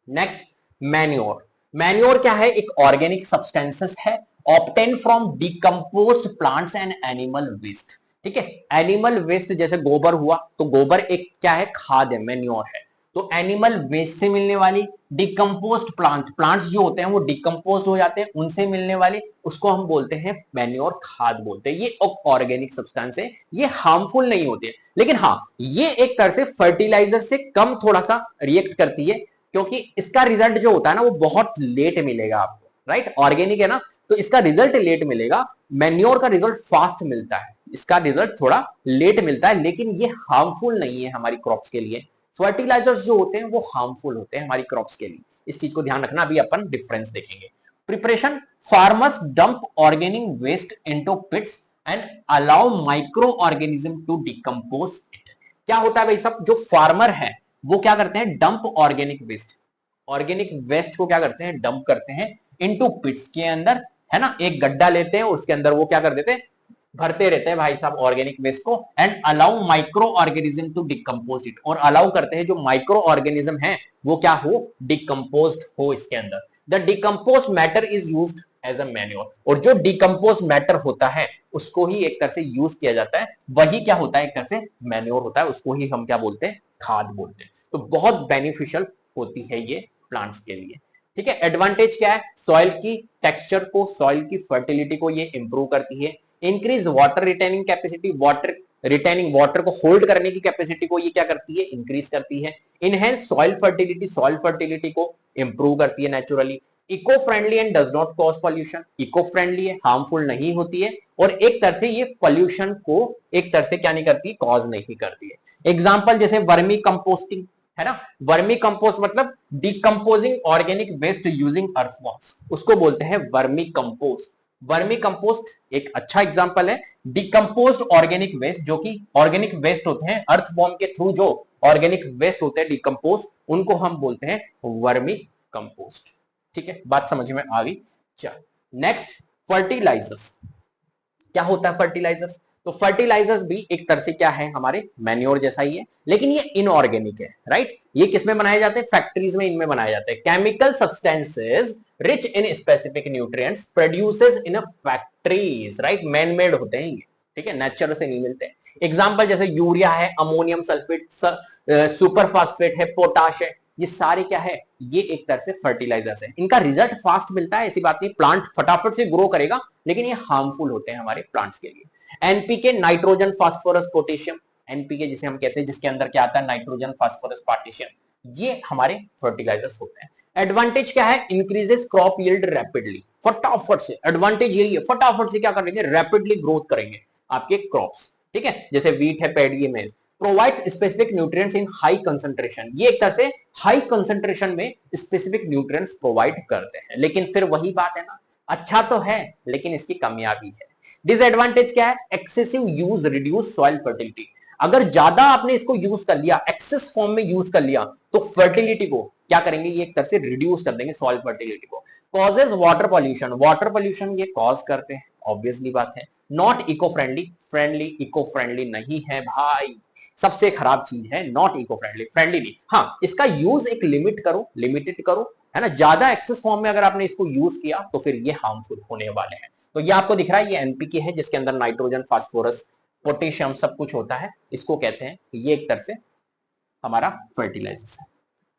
Next, manure. मैन्योर क्या है, एक ऑर्गेनिक सब्सटेंसेस है, obtain from decomposed plants and animal waste. ठीक है, एनिमल वेस्ट जैसे गोबर हुआ, तो गोबर एक क्या है, खाद है, मैन्योर है। तो एनिमल वेस्ट से मिलने वाली, डिकम्पोज्ड प्लांट्स जो होते हैं वो डिकम्पोज्ड हो जाते हैं, उनसे मिलने वाली, उसको हम बोलते हैं मैन्योर, खाद बोलते हैं। ये एक ऑर्गेनिक सब्सटेंस है, ये हार्मफुल नहीं होते, लेकिन हाँ, ये एक तरह से फर्टिलाइजर से कम थोड़ा सा रिएक्ट करती है, क्योंकि इसका रिजल्ट जो होता है ना, वो बहुत लेट मिलेगा आपको, राइट। ऑर्गेनिक है ना, तो इसका रिजल्ट लेट मिलेगा, मैन्योर का रिजल्ट फास्ट मिलता है, इसका रिजल्ट थोड़ा लेट मिलता है, लेकिन ये हार्मफुल नहीं है हमारी क्रॉप्स के लिए। फर्टिलाइजर्स जो होते हैं वो हार्मफुल होते हैं हमारी क्रॉप्स के लिए, इस चीज को ध्यान रखना, अभी अपन डिफरेंस देखेंगे। Preparation, farmers dump organic waste into pits and allow micro organism to decompose it. क्या होता है भाई सब, जो फार्मर है वो क्या करते हैं, dump organic waste, organic waste को क्या करते हैं, डंप करते हैं इनटू पिट्स के अंदर, है ना, एक गड्ढा लेते हैं, उसके अंदर वो क्या कर देते हैं, भरते रहते हैं भाई साहब ऑर्गेनिक वेस्ट को, and allow micro organism to decompose it, और अलाउ करते हैं जो माइक्रो ऑर्गेनिज्म है वो क्या हो, डिकम्पोज हो इसके अंदर। The decompose matter is used as a manure, और जो डिकम्पोज मैटर होता है उसको ही एक तरह से यूज किया जाता है, वही क्या होता है, एक तरह से मैन्योर होता है, उसको ही हम क्या बोलते हैं, खाद बोलते हैं। तो बहुत बेनिफिशियल होती है ये प्लांट्स के लिए। ठीक है, एडवांटेज क्या है, सॉइल की टेक्सचर को, सॉइल की फर्टिलिटी को ये इंप्रूव करती है। Increase water retaining capacity, water retaining, water को होल्ड करने की कैपेसिटी को ये क्या करती है, इंक्रीज करती है। Enhance soil fertility, soil fertility को इंप्रूव करती है naturally. Eco friendly and does not cause pollution, eco friendly है, हार्मफुल नहीं होती है, और एक तरह से ये पॉल्यूशन को एक तरह से क्या नहीं करती, कॉज नहीं करती है। एग्जांपल जैसे वर्मी कंपोस्टिंग, है ना, वर्मी कंपोस्ट मतलब decomposing organic waste using earthworms, उसको बोलते हैं वर्मी कंपोस्ट। वर्मी कंपोस्ट एक अच्छा एग्जांपल है, डिकम्पोज्ड ऑर्गेनिक वेस्ट, जो कि ऑर्गेनिक वेस्ट होते हैं, अर्थवॉर्म के थ्रू जो ऑर्गेनिक वेस्ट होते हैं डिकम्पोज, उनको हम बोलते हैं वर्मी कंपोस्ट। ठीक है, बात समझ में आ गई। चलो नेक्स्ट, फर्टिलाइजर्स। क्या होता है फर्टिलाइजर्स, तो फर्टिलाइजर्स भी एक तरह से क्या है, हमारे मैन्योर जैसा ही है, लेकिन ये इनऑर्गेनिक है, राइट। ये किसमें बनाए जाते हैं, फैक्ट्रीज में, इनमें बनाए जाते हैं। Chemical substances rich in specific nutrients produces in a factories, right, man made होते हैं ये, ठीक है, नेचर से नहीं मिलते। एग्जांपल जैसे यूरिया है, अमोनियम सल्फेट, सुपर फास्फेट है, पोटाश है, ये सारे क्या है, ये एक तरह से फर्टिलाइजर्स है। इनका रिजल्ट फास्ट मिलता है, ऐसी बात नहीं, प्लांट फटाफट से ग्रो करेगा, लेकिन ये हार्मफुल होते हैं हमारे प्लांट्स के लिए। NPK, nitrogen phosphorus potassium, NPK जिसे हम कहते हैं, जिसके अंदर क्या आता है, नाइट्रोजन फास्फोरस पोटेशियम, ये हमारे फर्टिलाइजर्स होते हैं। एडवांटेज क्या है, इंक्रीजेस क्रॉप यील्ड रैपिडली, फटाफट से, एडवांटेज यही है, फटाफट से क्या करेंगे, रैपिडली ग्रोथ करेंगे आपके क्रॉप्स। ठीक है, जैसे वीट है, पैडी में, प्रोवाइड्स स्पेसिफिक न्यूट्रिएंट्स इन हाई कंसंट्रेशन, ये एक तरह से हाई कंसंट्रेशन में स्पेसिफिक न्यूट्रिएंट्स प्रोवाइड करते हैं, लेकिन फिर वही बात है ना, अच्छा तो है लेकिन इसकी कमियां भी है। डिसएडवांटेज क्या है, excessive use reduce soil fertility, अगर ज्यादा आपने इसको यूज कर लिया, एक्सेस फॉर्म में यूज कर लिया, तो फर्टिलिटी को क्या करेंगे, ये एक तरह से रिड्यूस कर देंगे सॉइल फर्टिलिटी को। Causes water pollution, water pollution ये कॉज करते हैं, ऑब्वियसली बात है। Not eco friendly, friendly eco friendly नहीं है भाई, सबसे खराब चीज है, नॉट इको फ्रेंडली, फ्रेंडली नहीं। हाँ, इसका यूज एक लिमिट करो, लिमिटेड करो, है ना, ज्यादा एक्सेस फॉर्म में अगर आपने इसको यूज किया तो फिर ये हार्मफुल होने वाले हैं। तो ये आपको दिख रहा है, ये एनपीके है, जिसके अंदर नाइट्रोजन, फास्फोरस, पोटेशियम सब कुछ होता है, इसको कहते हैं, ये एक तरह से हमारा फर्टिलाइजर्स है।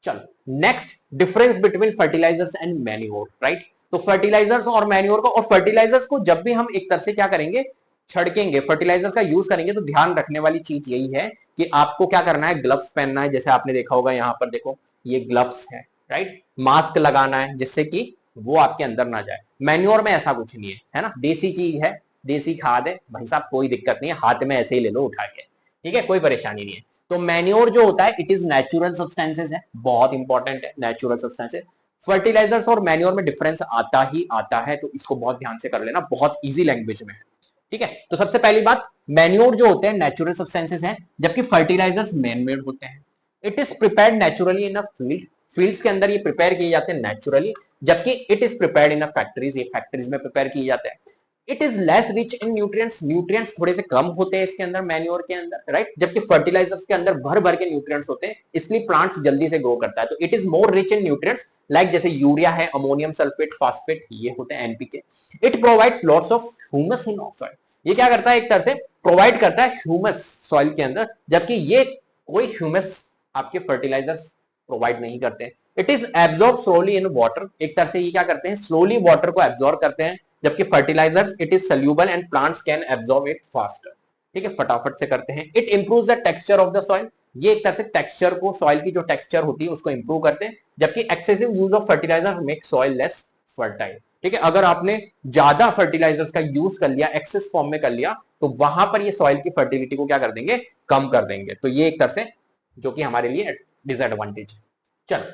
चलो next, difference between fertilisers and manure, right. तो फर्टिलाइजर्स और मैन्योर को, और फर्टिलाइजर्स को जब भी हम एक तरह से क्या करेंगे, छिड़केंगे, फर्टिलाइजर का यूज करेंगे, तो ध्यान रखने वाली चीज यही है कि आपको क्या करना है, ग्लव्स पहनना है, जैसे आपने देखा होगा यहाँ पर देखो ये ग्लव्स है, राइट। मास्क लगाना है जिससे कि वो आपके अंदर ना जाए। मैन्योर में ऐसा कुछ नहीं है ना, देसी चीज है, देसी खाद है भाई साहब, कोई दिक्कत नहीं है, हाथ में ऐसे ही ले लो उठा के, ठीक है, कोई परेशानी नहीं है। तो मैन्योर जो होता है इट इज नेचुरल सब्सटेंसेस है, बहुत इंपॉर्टेंट है, नेचुरल सब्सटेंसेस। फर्टिलाइजर्स और मैन्योर में डिफरेंस आता ही आता है, तो इसको बहुत ध्यान से कर लेना, बहुत इजी लैंग्वेज में है, ठीक है। तो सबसे पहली बात, मैन्योर जो होते हैं नेचुरल सब्सटेंसेस हैं, जबकि फर्टिलाइजर्स मैन मेड होते हैं। It is prepared naturally in a field, fields के अंदर ये प्रिपेयर किए जाते हैं नेचुरली, जबकि it is prepared in a factories, ये फैक्ट्रीज में प्रिपेयर किए जाते हैं। It is less rich in nutrients, nutrients थोड़े से कम होते हैं इसके अंदर, मैन्योर के अंदर, राइट। जबकि फर्टिलाइजर्स के अंदर भर भर के न्यूट्रिएंट्स होते हैं, इसलिए प्लांट्स जल्दी से ग्रो करता है। तो it is more rich in nutrients, like जैसे यूरिया है, अमोनियम सल्फेट, फास्फेट, ये होते हैं NPK. It provides lots of humus in soil, ये क्या करता है, एक तरह से प्रोवाइड करता है ह्यूमस सॉइल के अंदर, जबकि ये कोई ह्यूमस आपके फर्टिलाइजर्स प्रोवाइड नहीं करते। It is absorb slowly in water, एक तरह से ये क्या करते हैं, स्लोली वाटर को एब्जॉर्ब करते हैं, जबकि fertilisers it is soluble and plants can absorb it faster, ठीक है, फटाफट से करते हैं। It improves the texture of the soil, ये एक तरह से टेक्सचर को, सॉइल की जो टेक्सचर होती है उसको इंप्रूव करते हैं, जबकि excessive use of fertiliser make soil less fertile, ठीक है। अगर आपने ज्यादा फर्टिलाइजर्स का यूज कर लिया, एक्सेस फॉर्म में कर लिया, तो वहां पर ये सॉइल की फर्टिलिटी को क्या कर देंगे, कम कर देंगे। तो ये एक तरह से जो कि हमारे लिए डिसएडवांटेज है। चलो,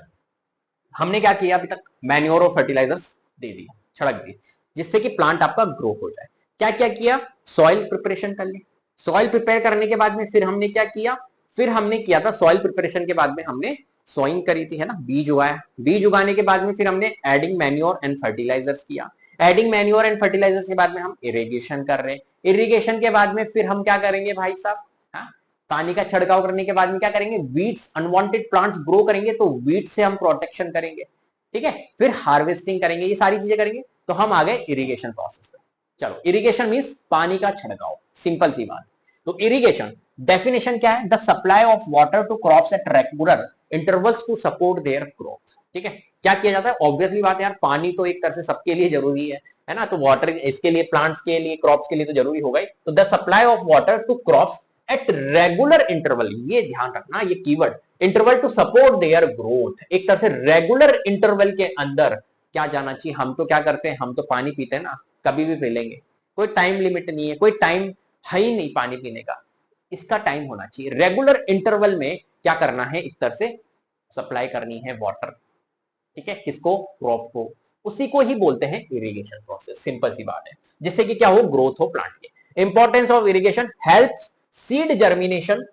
हमने क्या किया अभी तक, मैन्योर और फर्टिलाइजर्स दे दिए, छिड़क दिए, जिससे कि प्लांट आपका ग्रो हो जाए। क्या क्या किया, सॉइल प्रिपरेशन कर ली, सॉइल प्रिपेयर करने के बाद में फिर हमने क्या किया, फिर हमने किया था सॉइल प्रिपरेशन के बाद में हमने सोइंग करी थी, है ना, बीज उगाया, बीज उगाने के बाद में फिर हमने एडिंग मैन्योर एंड फर्टिलाइजर्स किया, एडिंग मैन्योर एंड फर्टिलाइजर्स के बाद में हम इरिगेशन कर रहे हैं, इरिगेशन के बाद में फिर हम क्या करेंगे भाई साहब, हाँ, पानी का छिड़काव करने के बाद में क्या करेंगे, वीड्स, अनवांटेड प्लांट्स ग्रो करेंगे, तो वीड से हम प्रोटेक्शन करेंगे, ठीक है, फिर हार्वेस्टिंग करेंगे, ये सारी चीजें करेंगे, तो हम आ गए इरिगेशन प्रोसेस पे। चलो, इरिगेशन मींस पानी का छिड़काव, सिंपल सी बात। तो इरिगेशन डेफिनेशन क्या है, the supply of water to crops at regular intervals to support their growth, ठीक है। क्या किया जाता है, ऑब्वियसली बात है यार, पानी तो एक तरह से सबके लिए जरूरी है ना, तो वाटर इसके लिए, प्लांट्स के लिए, क्रॉप्स के लिए तो जरूरी होगा ही। तो the supply of water to crops at regular interval, ये ध्यान रखना, ये keyword, interval to support their growth, एक तरह से रेगुलर इंटरवल के अंदर क्या जाना चाहिए। हम तो क्या करते हैं, हम तो पानी पीते हैं ना, कभी भी पी लेंगे, कोई टाइम लिमिट नहीं है, कोई टाइम है ही नहीं पानी पीने का, इसका टाइम होना चाहिए। रेगुलर इंटरवल में क्या करना है, एक तरह से सप्लाई करनी है वाटर, ठीक है, किसको, क्रॉप को, उसी को ही बोलते हैं इरिगेशन प्रोसेस, सिंपल सी बात है, जिससे कि क्या हो, ग्रोथ हो प्लांट की। Importance of irrigation, helps seed germination,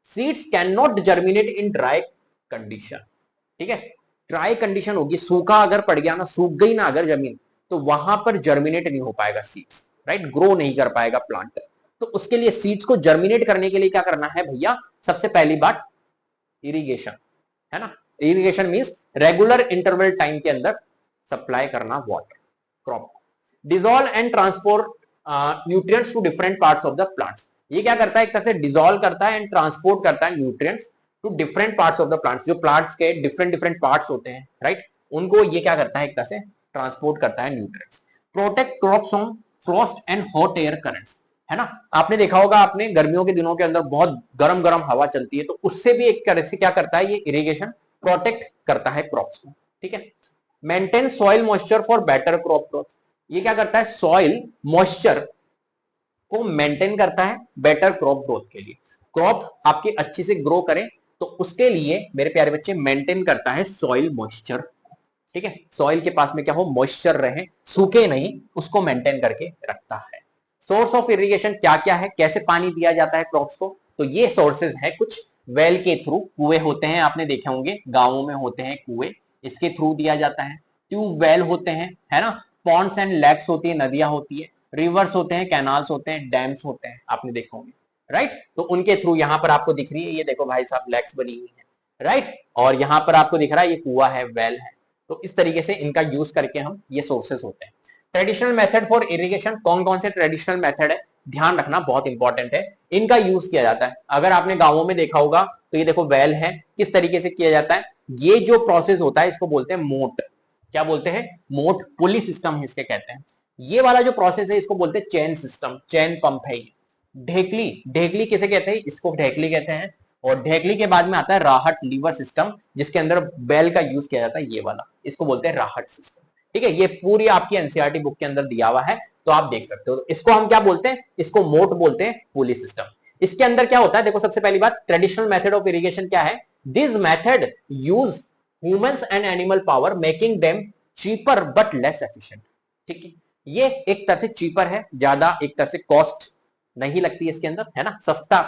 seeds can not germinate in dry condition, ठीक है, ड्राई कंडीशन होगी, सूखा अगर पड़ गया ना, सूख गई ना अगर जमीन, तो वहां पर जर्मिनेट नहीं हो पाएगा सीड्स, राइट, ग्रो नहीं कर पाएगा प्लांट। तो उसके लिए सीड्स को जर्मिनेट करने के लिए क्या करना है भैया, सबसे पहली बात इरिगेशन, है ना। Irrigation means regular interval time के अंदर सप्लाई करना water crop, dissolve and transport nutrients to different parts of the plants, ये क्या करता है, एक तरह से डिसॉल्व करता है एंड ट्रांसपोर्ट करता है nutrients to different parts of the plants, जो प्लांट्स के डिफरेंट डिफरेंट पार्ट्स होते हैं, राइट, उनको ये क्या करता है, एक तरह से ट्रांसपोर्ट करता है nutrients. Protect crops from Frost and hot air currents, है ना, आपने देखा होगा, आपने गर्मियों के दिनों के अंदर बहुत गरम गरम हवा चलती है, तो उससे भी एक तरह से क्या करता है, ये इरिगेशन प्रोटेक्ट करता है क्रॉप्स को, ठीक है। Maintain soil moisture for better crop growth, ये क्या करता है, सॉइल मॉइस्चर को मेंटेन करता है बेटर क्रॉप ग्रोथ के लिए, क्रॉप आपकी अच्छी से ग्रो करे, तो उसके लिए मेरे प्यारे बच्चे मेंटेन करता है सॉइल मॉइस्चर, ठीक है, सॉइल के पास में क्या हो, मॉइस्चर रहे, सूखे नहीं, उसको मेंटेन करके रखता है। सोर्स ऑफ इरिगेशन क्या क्या है, कैसे पानी दिया जाता है क्रॉप्स को, तो ये सोर्सेज है कुछ, वेल के थ्रू, कुएं होते हैं, आपने देखे होंगे गांवों में होते हैं कुएं, इसके थ्रू दिया जाता है। ट्यूबवेल होते हैं, है ना, पॉन्ड्स एंड लेक्स होती है, नदियां होती है, रिवर्स होते हैं, कैनाल्स होते हैं, डैम्स होते हैं, आपने देखा होंगे, राइट। तो उनके थ्रू यहाँ पर आपको दिख रही है, ये देखो भाई साहब लेक्स बनी हुई है, राइट, और यहाँ पर आपको दिख रहा है ये कुआ है, वेल है। तो इस तरीके से इनका यूज करके हम, ये सोर्सेस होते हैं। ट्रेडिशनल मेथड फॉर इरिगेशन, कौन कौन से ट्रेडिशनल मेथड है, ध्यान रखना बहुत इंपॉर्टेंट है, इनका यूज किया जाता है। अगर आपने गांवों में देखा होगा तो ये देखो वेल है, किस तरीके से किया जाता है, ये जो प्रोसेस होता है इसको बोलते हैं मोट, क्या बोलते हैं, मोट पुली सिस्टम इसके कहते हैं। ये वाला जो प्रोसेस है इसको बोलते हैं चेन सिस्टम, चेन पंप है ये। ढेकली, ढेकली किसे कहते हैं, इसको ढेकली कहते हैं। और ढेकली के बाद में आता है राहट लीवर सिस्टम, जिसके अंदर बेल का यूज किया जाता है, ये वाला, इसको बोलते हैं राहट सिस्टम। ठीक है, ये पूरी आपकी एनसीईआरटी बुक के अंदर दिया हुआ है, तो आप देख सकते हो। इसको हम क्या बोलते हैं, इसको मोट बोलते हैं, पुली सिस्टम। इसके अंदर क्या होता है, देखो सबसे पहली बात, ट्रेडिशनल मेथड ऑफ इरिगेशन क्या है, this method use humans and animal power making them cheaper but less efficient. ठीक है, ये एक तरह से चीपर है, ज्यादा एक तरह से कॉस्ट नहीं लगती इसके अंदर, है ना, सस्ता,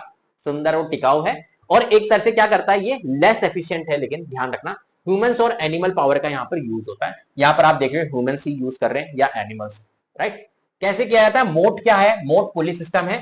सुंदर और टिकाऊ है। और एक तरह से क्या करता है, ये लेस एफिशिएंट है, लेकिन ध्यान रखना ह्यूमंस और एनिमल पावर का यहाँ पर यूज होता है। यहाँ पर आप देख रहे हो ह्यूमंस ही यूज कर रहे हैं या एनिमल्स, राइट। कैसे किया जाता है, मोट क्या है, मोट पुली सिस्टम है।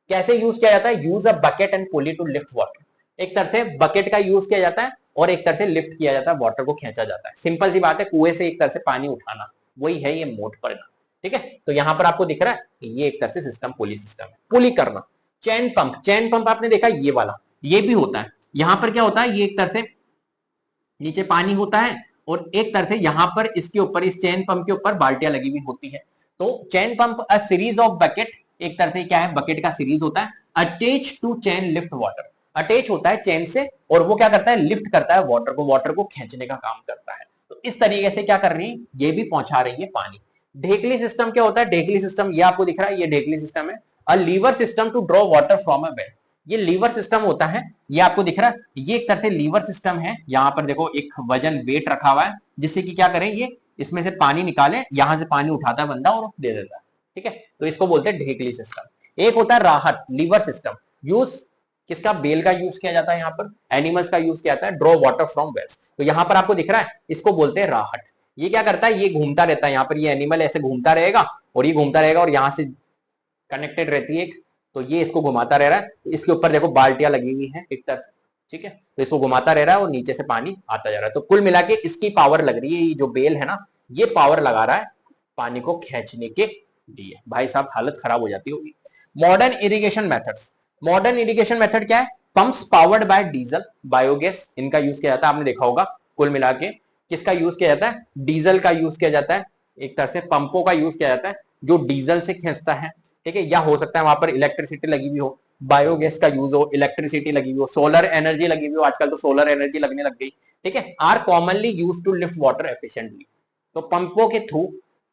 कैसे यूज किया जाता है, use a bucket and pulley to lift water. एक तरह से बकेट का यूज किया जाता है और एक तरह से लिफ्ट किया जाता है, वाटर को खींचा जाता है। सिंपल सी बात है, कुएं से एक तरह से पानी उठाना, वही है ये मोट परिणाम। ठीक है, तो यहां पर आपको दिख रहा है ये एक तरह से सिस्टम पुली सिस्टम है, पुली करना। चेन पंप, चेन पंप आपने देखा ये वाला, ये भी होता है। यहां पर क्या होता है, ये एक तरह से नीचे पानी होता है और एक तरह से यहां पर इसके ऊपर, इस चेन पंप के ऊपर बाल्टियां लगी हुई होती है। तो chain pump a series of bucket, एक तरह से क्या है, बकेट का सीरीज होता है। Attach to chain lift water, attach होता है चेन से और वो क्या करता है, लिफ्ट करता है वाटर को खींचने का काम करता है। तो इस तरीके से क्या कर रही है, ये भी पहुंचा रही है पानी। ढेकली सिस्टम क्या होता है, ढेकली सिस्टम ये आपको दिख रहा है, ये ढेकली सिस्टम है। A lever system to draw water from a well, ये लीवर सिस्टम होता है, ये आपको दिख रहा है, ये एक तरह से लीवर सिस्टम है। यहाँ पर देखो एक वजन वेट रखा हुआ है, जिससे कि क्या करें, ये इसमें से पानी निकाले, यहां से पानी उठाता है बंदा और दे देता है। ठीक है, तो इसको बोलते हैं ढेकली सिस्टम। एक होता है राहत लीवर सिस्टम, यूज किसका, बेल का यूज किया जाता है, यहाँ पर एनिमल्स का यूज किया जाता है, ड्रॉ वाटर फ्रॉम वेल्स। तो यहाँ पर आपको दिख रहा है, इसको बोलते हैं राहत। ये क्या करता है, ये घूमता रहता है, यहाँ पर ये एनिमल ऐसे घूमता रहेगा और ये घूमता रहेगा और यहाँ से कनेक्टेड रहती है, तो ये इसको घुमाता रह रहा है। इसके ऊपर देखो बाल्टियां लगी हुई हैं एक तरफ, ठीक है, तो इसको घुमाता रह रहा है और नीचे से पानी आता जा रहा है। तो कुल मिला के इसकी पावर लग रही है, जो बेल है ना, ये पावर लगा रहा है पानी को खींचने के लिए। भाई साहब हालत खराब हो जाती होगी। Modern irrigation methods, modern irrigation method क्या है, pumps powered by diesel, biogas, इनका यूज किया जाता है। आपने देखा होगा, कुल मिला के किसका यूज किया जाता है, डीजल का यूज किया जाता है। एक तरह से पंपों का यूज किया जाता है जो डीजल से खींचता है। ठीक है, या हो सकता है वहां पर इलेक्ट्रिसिटी लगी हुई हो, बायोगैस का यूज हो, इलेक्ट्रिसिटी लगी हुई हो, सोलर एनर्जी लगी हुई हो, आजकल तो सोलर एनर्जी लगने लग गई। ठीक है, are commonly use to lift water efficiently. तो पंपों के थ्रू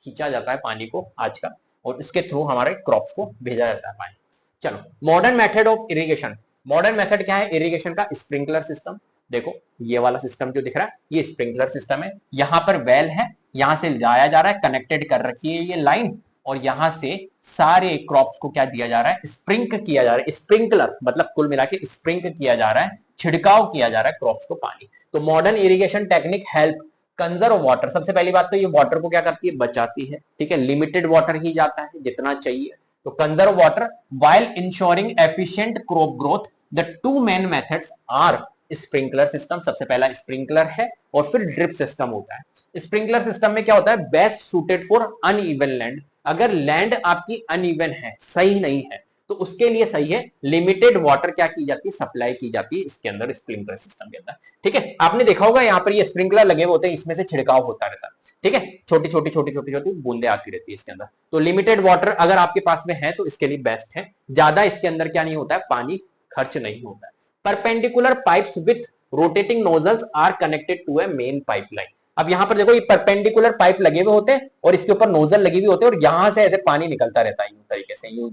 खींचा जाता है पानी को आजकल, और इसके थ्रू हमारे क्रॉप्स को भेजा जाता है पानी। चलो, modern method of irrigation, modern method क्या है इरिगेशन का, स्प्रिंकलर सिस्टम। देखो ये वाला सिस्टम जो दिख रहा है, ये स्प्रिंकलर सिस्टम है। यहाँ पर वेल है, यहां से जाया जा रहा है, कनेक्टेड कर रखी है ये लाइन, और यहां से सारे क्रॉप्स को क्या दिया जा रहा है, स्प्रिंक किया जा रहा है। स्प्रिंकलर मतलब कुल मिला के स्प्रिंक किया जा रहा है, छिड़काव किया जा रहा है क्रॉप्स को पानी। तो modern irrigation technique help conserve water. सबसे पहली बात तो ये वाटर को क्या करती है, बचाती है। ठीक है, लिमिटेड वाटर ही जाता है जितना चाहिए। तो conserve water while ensuring efficient crop growth, the two main methods are sprinkler system, सबसे पहला स्प्रिंकलर है, और फिर ड्रिप सिस्टम होता है। स्प्रिंकलर सिस्टम में क्या होता है, best suited for uneven land. अगर लैंड आपकी अनइवन है, सही नहीं है, तो उसके लिए सही है, लिमिटेड वाटर क्या की जाती है, सप्लाई की जाती है इसके अंदर, स्प्रिंकलर सिस्टम के अंदर। ठीक है, आपने देखा होगा यहाँ पर ये स्प्रिंकलर लगे हुए होते हैं, इसमें से छिड़काव होता रहता है। ठीक है, छोटी छोटी छोटी छोटी छोटी बूंदे आती रहती है इसके अंदर। तो लिमिटेड वाटर अगर आपके पास में है तो इसके लिए बेस्ट है, ज्यादा इसके अंदर क्या नहीं होता है, पानी खर्च नहीं होता है। Perpendicular pipes with rotating nozzles are connected to a main pipeline. अब यहां पर देखो ये परपेंडिकुलर पाइप लगे हुए होते हैं और इसके ऊपर नोजल लगी हुई होते हैं, और यहां से ऐसे पानी निकलता रहता है यूं तरीके से, यूं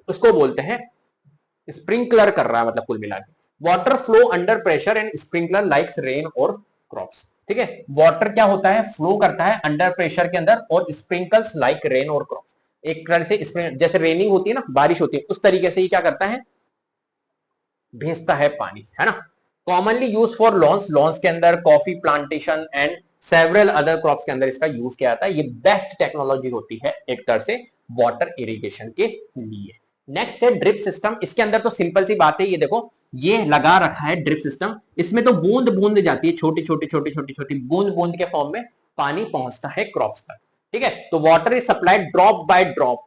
उसको बोलते हैं स्प्रिंकलर कर रहा है, मतलब कुल मिला के। Water flow under pressure and sprinkler likes rain और क्रॉप्स। ठीक है, वाटर क्या होता है, फ्लो करता है अंडर प्रेशर के अंदर, और स्प्रिंकल्स लाइक रेन और क्रॉप्स। एक तरह से जैसे रेनिंग होती है ना, बारिश होती है, उस तरीके से ही क्या करता है, भेजता है पानी, है ना। Commonly use for lawns, lawns के अंदर, coffee plantation and several other crops के अंदर इसका यूज किया जाता है। ये बेस्ट टेक्नोलॉजी होती है एक तरह से वाटर इरिगेशन के लिए। नेक्स्ट है ड्रिप सिस्टम। इसके अंदर तो सिंपल सी बात है, ये देखो ये लगा रखा है ड्रिप सिस्टम, इसमें तो बूंद बूंद जाती है, छोटी छोटी छोटी छोटी छोटी बूंद बूंद के फॉर्म में पानी पहुंचता है क्रॉप्स तक। ठीक है, तो water is supplied drop by drop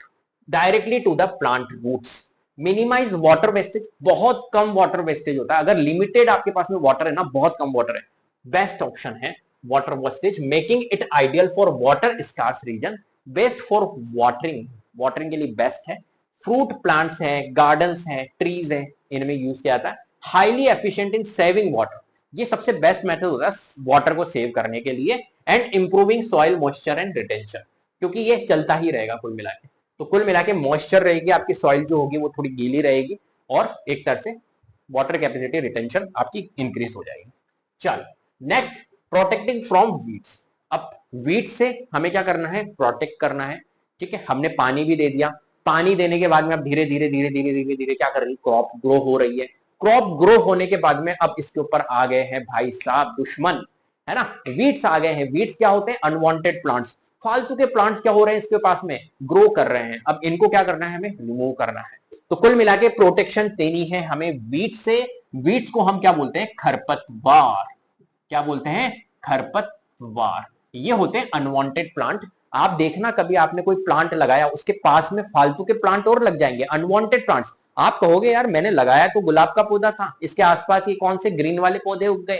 directly to the plant roots. Minimise water wastage, बहुत कम वाटर वेस्टेज होता है। अगर लिमिटेड आपके पास में वाटर है ना, बहुत कम वाटर है, बेस्ट ऑप्शन है water wastage making it ideal for water scarce region, best for watering, watering के लिए बेस्ट है, फ्रूट प्लांट्स हैं, गार्डन्स हैं, ट्रीज हैं, इनमें यूज किया जाता है, highly efficient in saving water, ये सबसे बेस्ट मेथड होता है वाटर को सेव करने के लिए, and improving soil moisture and retention, क्योंकि ये चलता ही रहेगा कुल मिला के। तो कुल मिला के मॉइस्चर रहेगी आपकी, सॉइल जो होगी वो थोड़ी गीली रहेगी, और एक तरह से वाटर कैपेसिटी रिटेंशन आपकी इंक्रीज हो जाएगी। चल नेक्स्ट, प्रोटेक्टिंग फ्रॉम वीड्स। अब वीड से हमें क्या करना है, प्रोटेक्ट करना है। ठीक है, हमने पानी भी दे दिया, पानी देने के बाद में अब धीरे धीरे धीरे धीरे धीरे धीरे क्या कर रही है, क्रॉप ग्रो हो रही है। क्रॉप ग्रो होने के बाद में अब इसके ऊपर आ गए हैं भाई साहब दुश्मन, है ना, वीड्स आ गए हैं। वीड्स क्या होते हैं, अनवांटेड प्लांट्स, फालतू के प्लांट्स क्या हो रहे हैं इसके पास में, ग्रो कर रहे हैं। अब इनको क्या करना है, हमें रिमूव करना है। तो कुल मिला के प्रोटेक्शन देनी है हमें वीड्स से। वीड्स को हम क्या बोलते हैं, खरपतवार। क्या बोलते हैं, खरपतवार। ये होते हैं अनवांटेड प्लांट। आप देखना कभी आपने कोई प्लांट लगाया, उसके पास में फालतू के प्लांट और लग जाएंगे, अनवांटेड प्लांट्स। आप कहोगे यार मैंने लगाया तो गुलाब का पौधा था, इसके आसपास ये कौन से ग्रीन वाले पौधे उग गए,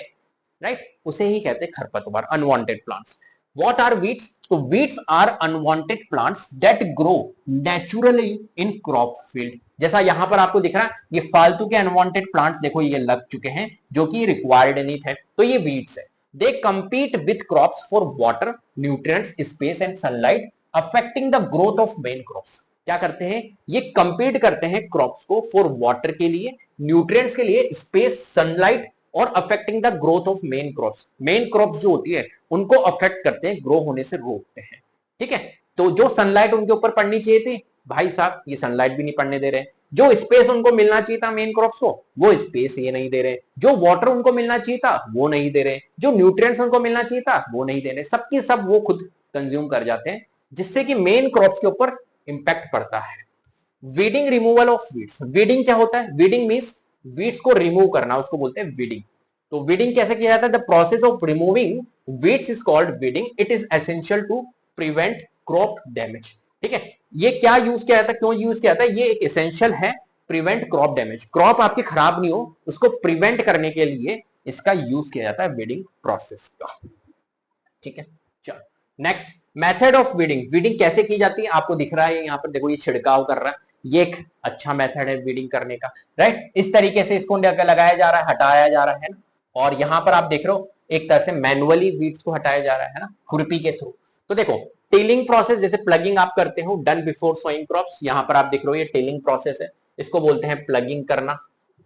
राइट, उसे ही कहते हैं खरपतवार, unwanted plants. What are weeds, तो weeds are unwanted plants that grow naturally in crop field. जैसा यहां पर आपको दिख रहा है, ये फालतू के अनवांटेड प्लांट्स देखो ये लग चुके हैं, जो कि रिक्वायर्ड नहीं थे, तो ये वीड्स है। They compete with crops for water, nutrients, space and sunlight, affecting the growth of main crops. क्या करते हैं, ये कंपीट करते हैं क्रॉप्स को फॉर वाटर के लिए, न्यूट्रिएंट्स के लिए, स्पेस, सनलाइट, और affecting the growth of main crops. Main crops जो होती है उनको अफेक्ट करते हैं, ग्रो होने से रोकते हैं। ठीक है, तो जो सनलाइट उनके ऊपर पड़नी चाहिए थी, भाई साहब ये सनलाइट भी नहीं पड़ने दे रहे। जो स्पेस उनको मिलना चाहिए था मेन क्रॉप्स को, वो स्पेस ये नहीं दे रहे। जो वाटर उनको मिलना चाहिए था वो नहीं दे रहे। जो न्यूट्रिएंट्स उनको मिलना चाहिए था वो नहीं दे रहे। सबकी सब वो खुद कंज्यूम कर जाते हैं, जिससे कि मेन क्रॉप्स के ऊपर इंपैक्ट पड़ता है। Weeding, removal of weeds. Weeding क्या होता है, वीडिंग मींस वीड्स को रिमूव करना, उसको बोलते हैं वीडिंग। तो वीडिंग कैसे किया जाता है, the process of removing weeds is called weeding. It is essential to prevent crop damage. ठीक है, ये क्या यूज किया जाता है, क्यों यूज किया जाता है, ये एक एसेंशियल है प्रिवेंट क्रॉप डैमेज। क्रॉप आपकी खराब नहीं हो, उसको प्रिवेंट करने के लिए इसका यूज किया जाता है वीडिंग प्रोसेस का। ठीक है, चलो next, method of weeding. Weeding कैसे की जाती है, आपको दिख रहा है यहाँ पर, देखो ये छिड़काव कर रहा है, ये एक अच्छा मेथड है वीडिंग करने का, राइट। इस तरीके से इसको लगाया जा रहा है, हटाया जा रहा है ना। और यहाँ पर आप देख रहे हो एक तरह से मैनुअली वीड्स को हटाया जा रहा है ना, खुरपी के थ्रू। तो देखो टिलिंग प्रोसेस, जैसे प्लगिंग आप करते हो, डन बिफोर सोइंग क्रॉप्स, यहाँ पर आप देख रहे हो ये टिलिंग प्रोसेस है, इसको बोलते हैं प्लगिंग करना।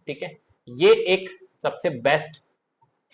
ठीक है, ये एक सबसे बेस्ट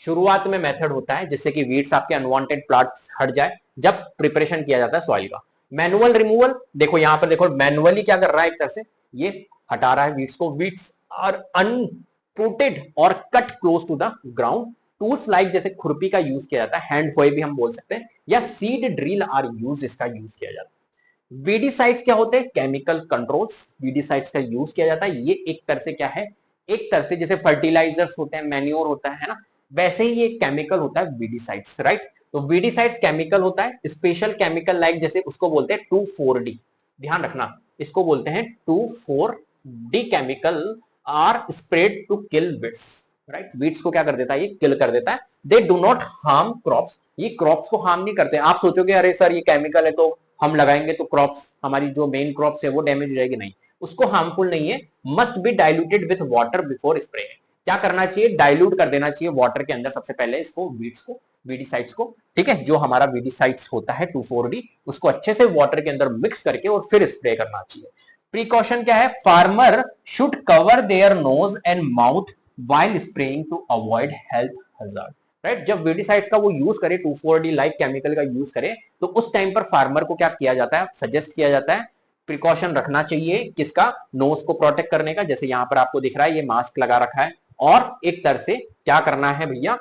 शुरुआत में मेथड होता है, जिससे कि वीड्स आपके अनवांटेड प्लांट्स हट जाए, जब प्रिपरेशन किया जाता है सॉइल का। मैनुअल रिमूवल, देखो यहां पर देखो मैनुअली क्या कर रहा है, एक तरह से ये हटा रहा है वीड्स को। वीड्स आर अनप्रूटेड और cut close to the ground. Tools like जैसे खुरपी का यूज किया जाता है, हैंड होए भी हम बोल सकते हैं, या सीड ड्रिल आर यूज, इसका यूज किया जाता है। वीडीसाइड्स क्या होते हैं, केमिकल कंट्रोल्स, वीडीसाइड्स का यूज किया जाता है। ये एक तरह से क्या है, एक तरह से जैसे फर्टिलाइजर्स होते हैं, मैन्योर होता है ना, वैसे ही ये केमिकल होता है वीडीसाइड्स, राइट। तो वीडीसाइड्स केमिकल होता है, स्पेशल केमिकल लाइक जैसे उसको बोलते हैं 2,4-D, ध्यान रखना, इसको बोलते हैं 2,4-D chemical are spread to kill weeds, right. Weeds को क्या कर देता है, ये किल कर देता है। They do not harm crops, ये क्रॉप्स को हार्म नहीं करते। आप सोचोगे अरे सर ये केमिकल है तो हम लगाएंगे तो क्रॉप्स, हमारी जो मेन क्रॉप्स है वो डैमेज रहेगी, नहीं, उसको हार्मफुल नहीं है। Must be diluted with water before spraying, क्या करना चाहिए, डाइल्यूट कर देना चाहिए वाटर के अंदर सबसे पहले इसको, वीड्स को, वीडीसाइड्स को। ठीक है, जो हमारा वीडीसाइड्स होता है 2,4-D, उसको अच्छे से वाटर के अंदर मिक्स करके और फिर स्प्रे करना चाहिए। प्रिकॉशन क्या है, farmer should cover their nose and mouth while spraying to avoid health hazard, right. जब वीडीसाइड्स का वो यूज करे, 2,4-D लाइक केमिकल का यूज करे, तो उस टाइम पर फार्मर को क्या किया जाता है, सजेस्ट किया जाता है, प्रिकॉशन रखना चाहिए किसका, नोज को प्रोटेक्ट करने का। जैसे यहाँ पर आपको दिख रहा है ये मास्क लगा रखा है, और एक तरह से क्या करना है भैया,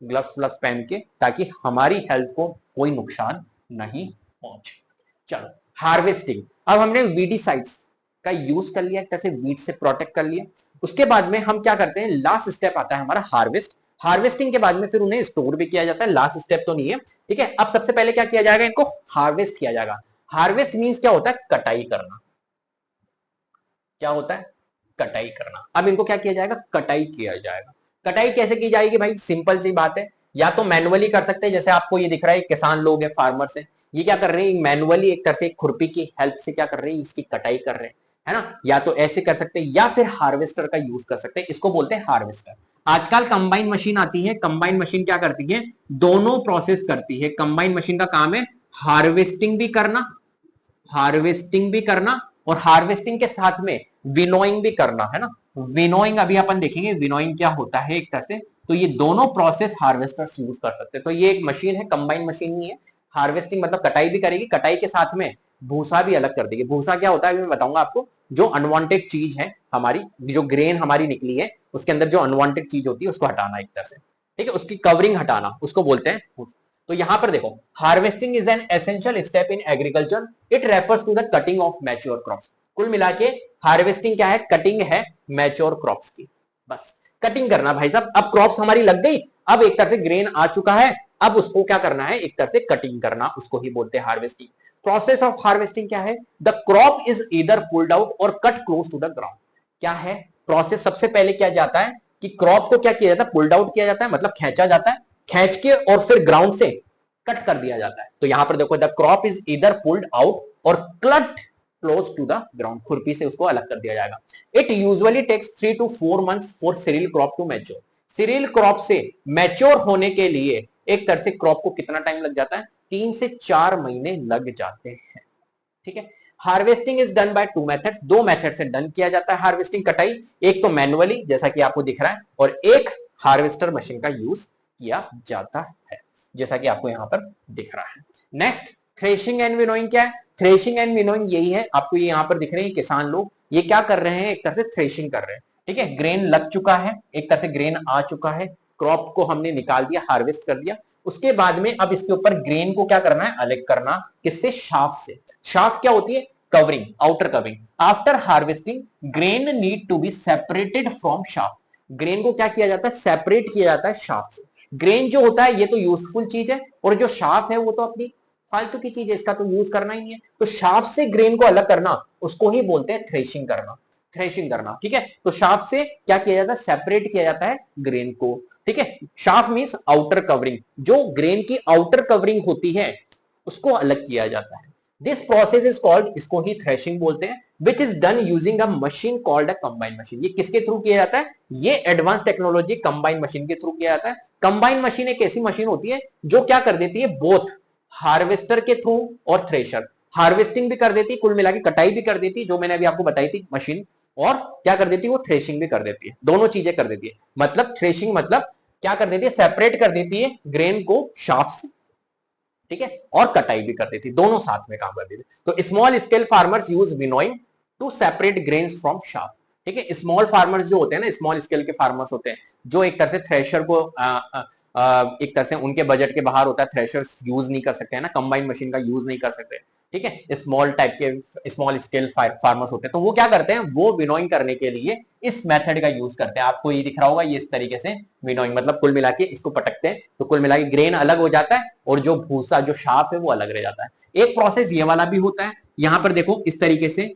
ग्लव्स व्लव्स पहन के, ताकि हमारी हेल्थ को कोई नुकसान नहीं पहुंचे। चलो हार्वेस्टिंग, अब हमने वीडीसाइड्स का यूज कर लिया, एक तरह से वीड से प्रोटेक्ट कर लिया। उसके बाद में हम क्या करते हैं, लास्ट स्टेप आता है हमारा हार्वेस्ट। हार्वेस्टिंग के बाद में फिर उन्हें स्टोर भी किया जाता है, लास्ट स्टेप तो नहीं है। ठीक है, अब सबसे पहले क्या किया जाएगा, इनको हार्वेस्ट किया जाएगा। हार्वेस्ट मींस क्या होता है, कटाई करना। क्या होता है, कटाई करना। अब इनको क्या किया जाएगा, कटाई किया जाएगा। कटाई कैसे की जाएगी भाई, सिंपल सी बात है, या तो मैनुअली कर सकते हैं, जैसे आपको ये दिख रहा है किसान लोग हैं, फार्मर्स हैं, ये क्या कर रहे हैं मैनुअली एक तरह से खुरपी की हेल्प से क्या कर रहे हैं इसकी कटाई कर रहे हैं, है ना। या तो ऐसे कर सकते हैं या फिर हार्वेस्टर का यूज कर सकते हैं, इसको बोलते हैं हार्वेस्टर। आजकल कंबाइन मशीन आती है, कंबाइन मशीन क्या करती है दोनों प्रोसेस करती है। कंबाइन मशीन का काम है हार्वेस्टिंग भी करना, हार्वेस्टिंग भी करना और हार्वेस्टिंग के साथ में विनोइंग भी करना, है ना। विनोइंग अभी अपन देखेंगे विनोइंग क्या होता है एक तरह से। तो ये दोनों प्रोसेस हार्वेस्टर्स यूज कर सकते हैं। तो ये एक मशीन है, कंबाइन मशीन नहीं है। हार्वेस्टिंग मतलब कटाई भी करेगी, कटाई के साथ में भूसा भी अलग कर देगी। भूसा क्या होता है मैं बताऊंगा आपको। जो अनवांटेड चीज है हमारी, जो ग्रेन हमारी निकली है उसके अंदर जो अनवांटेड चीज होती है उसको हटाना एक तरह से, ठीक है, उसकी कवरिंग हटाना, उसको बोलते हैं। तो यहां पर देखो harvesting is an essential step in agriculture, it refers to the cutting of mature crops. कुल मिला के हार्वेस्टिंग क्या है, कटिंग है मैच्योर क्रॉप्स की। बस कटिंग करना भाई साहब, अब क्रॉप्स हमारी लग गई, अब एक तरह से ग्रेन आ चुका है, अब उसको क्या करना है एक तरह से कटिंग करना, उसको ही बोलते हैं हार्वेस्टिंग। प्रोसेस ऑफ हार्वेस्टिंग क्या है, the crop is either pulled out और cut close to the ground. क्या है प्रोसेस, सबसे पहले क्या जाता है कि क्रॉप को क्या किया जाता है पुल्ड आउट किया जाता है, मतलब खींचा जाता है, खींच के और फिर ग्राउंड से कट कर दिया जाता है। तो यहां पर देखो द क्रॉप इज इधर पुल्ड आउट और cut close to the ground, खुरपी से उसको अलग कर दिया जाएगा। It usually takes 3 to 4 months for cereal crop to mature. Cereal crop से मैच्योर होने के लिए एक तरह से क्रॉप को कितना टाइम लग जाता है, 3 से 4 महीने लग जाते हैं, ठीक है। Harvesting is done by 2 methods, दो मेथड से डन किया जाता है हार्वेस्टिंग कटाई, एक तो मैनुअली जैसा कि आपको दिख रहा है और एक हार्वेस्टर मशीन का यूज किया जाता है जैसा कि आपको यहां पर दिख रहा है। नेक्स्ट थ्रेशिंग एंड विनोइंग क्या है, थ्रेशिंग एंड विनोइंग यही है, आपको ये यहां पर दिख रहे हैं किसान लोग ये क्या कर रहे हैं एक तरह से थ्रेशिंग कर रहे हैं, ठीक है। ग्रेन लग चुका है, एक तरह से ग्रेन आ चुका है, क्रॉप को हमने निकाल दिया, हार्वेस्ट कर दिया, उसके बाद में अब इसके ऊपर ग्रेन को क्या करना है अलग करना, किससे, शाफ्ट से। शाफ्ट क्या होती है, covering, outer covering. After harvesting grain need to be separated from chaff, grain को क्या किया जाता है सेपरेट किया जाता है शाफ्ट से। ग्रेन जो होता है ये तो यूजफुल चीज है और जो शाफ्ट है वो तो अपनी फालतू की चीज है, इसका तो यूज करना ही नहीं है। तो शाफ्ट से ग्रेन को अलग करना उसको ही बोलते हैं थ्रेशिंग करना, थ्रेशिंग करना, ठीक है। तो शाफ्ट से क्या किया जाता है सेपरेट किया जाता है ग्रेन को, ठीक है। शाफ्ट मींस आउटर कवरिंग, जो ग्रेन की आउटर कवरिंग होती है उसको अलग किया जाता है। दिस प्रोसेस इज कॉल्ड, इसको ही थ्रेशिंग बोलते हैं, which is done using a machine called a combine machine. ये किसके थ्रू किया जाता है, ये एडवांस टेक्नोलॉजी कंबाइन मशीन के थ्रू किया जाता है। कंबाइन मशीन एक ऐसी मशीन होती है जो क्या कर देती है बोथ हार्वेस्टर के थ्रू और थ्रेशर, हार्वेस्टिंग भी कर देती है, कुल मिला के कटाई भी कर देती है जो मैंने अभी आपको बताई थी मशीन, और क्या कर देती है वो थ्रेशिंग भी कर देती है, दोनों चीजें कर देती है। मतलब थ्रेशिंग मतलब क्या कर देती है सेपरेट कर देती है ग्रेन को शाफ्ट से, ठीक है, और कटाई भी कर देती, दोनों साथ में काम कर देती। तो small scale farmers use winnowing to separate grains from chaff, ठीक है। स्मॉल फार्मर्स जो होते हैं ना, स्मॉल स्केल के फार्मर्स होते हैं जो एक तरह से थ्रेशर को एक तरह से उनके बजट के बाहर होता है, थ्रेशर्स यूज नहीं कर सकते हैं ना, कंबाइन मशीन का यूज नहीं कर सकते, ठीक है। स्मॉल टाइप के स्मॉल स्केल फार्मर्स होते हैं तो वो क्या करते हैं वो विनोइंग करने के लिए इस मेथड का यूज करते हैं। आपको ये दिख रहा होगा ये इस तरीके से विनोइंग, मतलब कुल मिला के इसको पटकते हैं तो कुल मिला के ग्रेन अलग हो जाता है और जो भूसा जो शाफ है वो अलग रह जाता है। एक प्रोसेस ये वाला भी होता है, यहां पर देखो इस तरीके से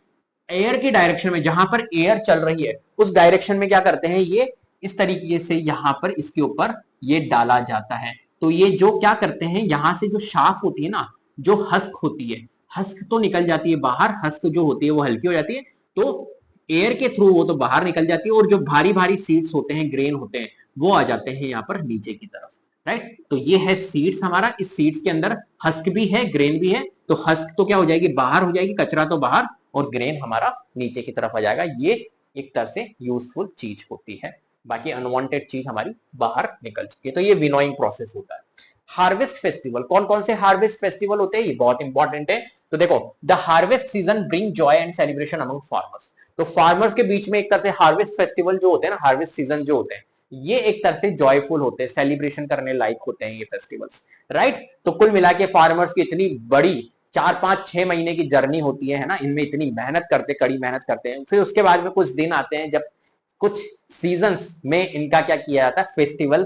एयर की डायरेक्शन में, जहां पर एयर चल रही है उस डायरेक्शन में क्या करते हैं ये इस तरीके से यहां पर इसके ऊपर ये डाला जाता है। तो ये जो क्या करते हैं यहां से जो शाफ होती है ना, जो हस्क होती है, हस्क तो निकल जाती है बाहर, हस्क जो होती है वो हल्की हो जाती है, तो एयर के थ्रू वो तो बाहर निकल जाती है और जो भारी भारी सीड्स होते हैं ग्रेन होते हैं वो आ जाते हैं यहाँ पर नीचे की तरफ, राइट। तो ये है सीड्स हमारा, इस सीड्स के अंदर हस्क भी है ग्रेन भी है, तो हस्क तो क्या हो जाएगी बाहर हो जाएगी, कचरा तो बाहर, और ग्रेन हमारा नीचे की तरफ आ जाएगा। ये एक तरह से यूजफुल चीज होती है, बाकी अनवांटेड चीज हमारी बाहर निकल चुकी है। तो ये विनोइंग प्रोसेस होता है। हार्वेस्ट फेस्टिवल, कौन कौन से हार्वेस्ट फेस्टिवल होते हैं ये बहुत इंपॉर्टेंट है। तो देखो the harvest season bring Joy and celebration among farmers, तो फार्मर्स के बीच में एक तरह से हार्वेस्ट फेस्टिवल जो होते हैं ना, हार्वेस्ट सीजन जो होते हैं ये एक तरह से जॉयफुल होते हैं, सेलिब्रेशन करने लायक होते हैं ये फेस्टिवल्स, राइट। तो कुल मिला के फार्मर्स की इतनी बड़ी 4 5 6 महीने की जर्नी होती है ना, इनमें इतनी मेहनत करते, कड़ी मेहनत करते हैं, फिर उसके बाद में कुछ दिन आते हैं जब कुछ सीजन्स में इनका क्या किया जाता है फेस्टिवल,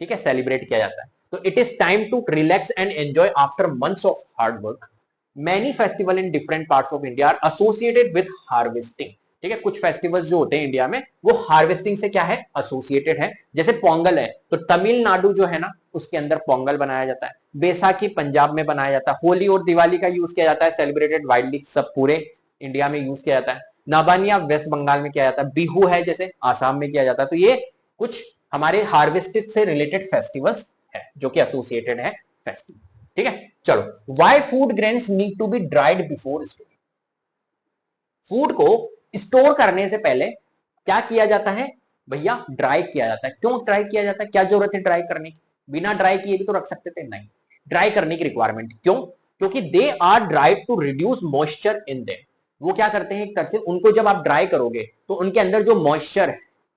ठीक है, सेलिब्रेट किया जाता है। तो it is time to relax and enjoy after months of hard work. Many festivals in different parts of India are associated with harvesting. ठीक है, कुछ फेस्टिवल्स जो होते हैं इंडिया में वो हार्वेस्टिंग से क्या है, एसोसिएटेड है। जैसे पोंगल है तो तमिलनाडु जो है ना उसके अंदर पोंगल बनाया जाता है, बैसाखी पंजाब में बनाया जाता है, होली और दिवाली का यूज किया जाता है, सेलिब्रेटेड वाइडली सब पूरे इंडिया में यूज किया जाता है, नाबानिया वेस्ट बंगाल में किया जाता है, बिहू है जैसे आसाम में किया जाता है। तो ये कुछ हमारे हार्वेस्टेड से रिलेटेड फेस्टिवल्स है जो कि एसोसिएटेड है फेस्टिवल। ठीक है, चलो why food grains need to be dried before storage. Food को स्टोर करने से पहले क्या किया जाता है भैया, ड्राई किया जाता है। क्यों ड्राई किया जाता है, क्या जरूरत है ड्राई करने की, बिना ड्राई किए भी तो रख सकते थे, नहीं, ड्राई करने की रिक्वायरमेंट क्यों, क्योंकि they are dried to reduce moisture in them. वो क्या करते हैं एक तरह से, उनको जब आप ड्राई करोगे तो उनके अंदर जो मॉइस्चर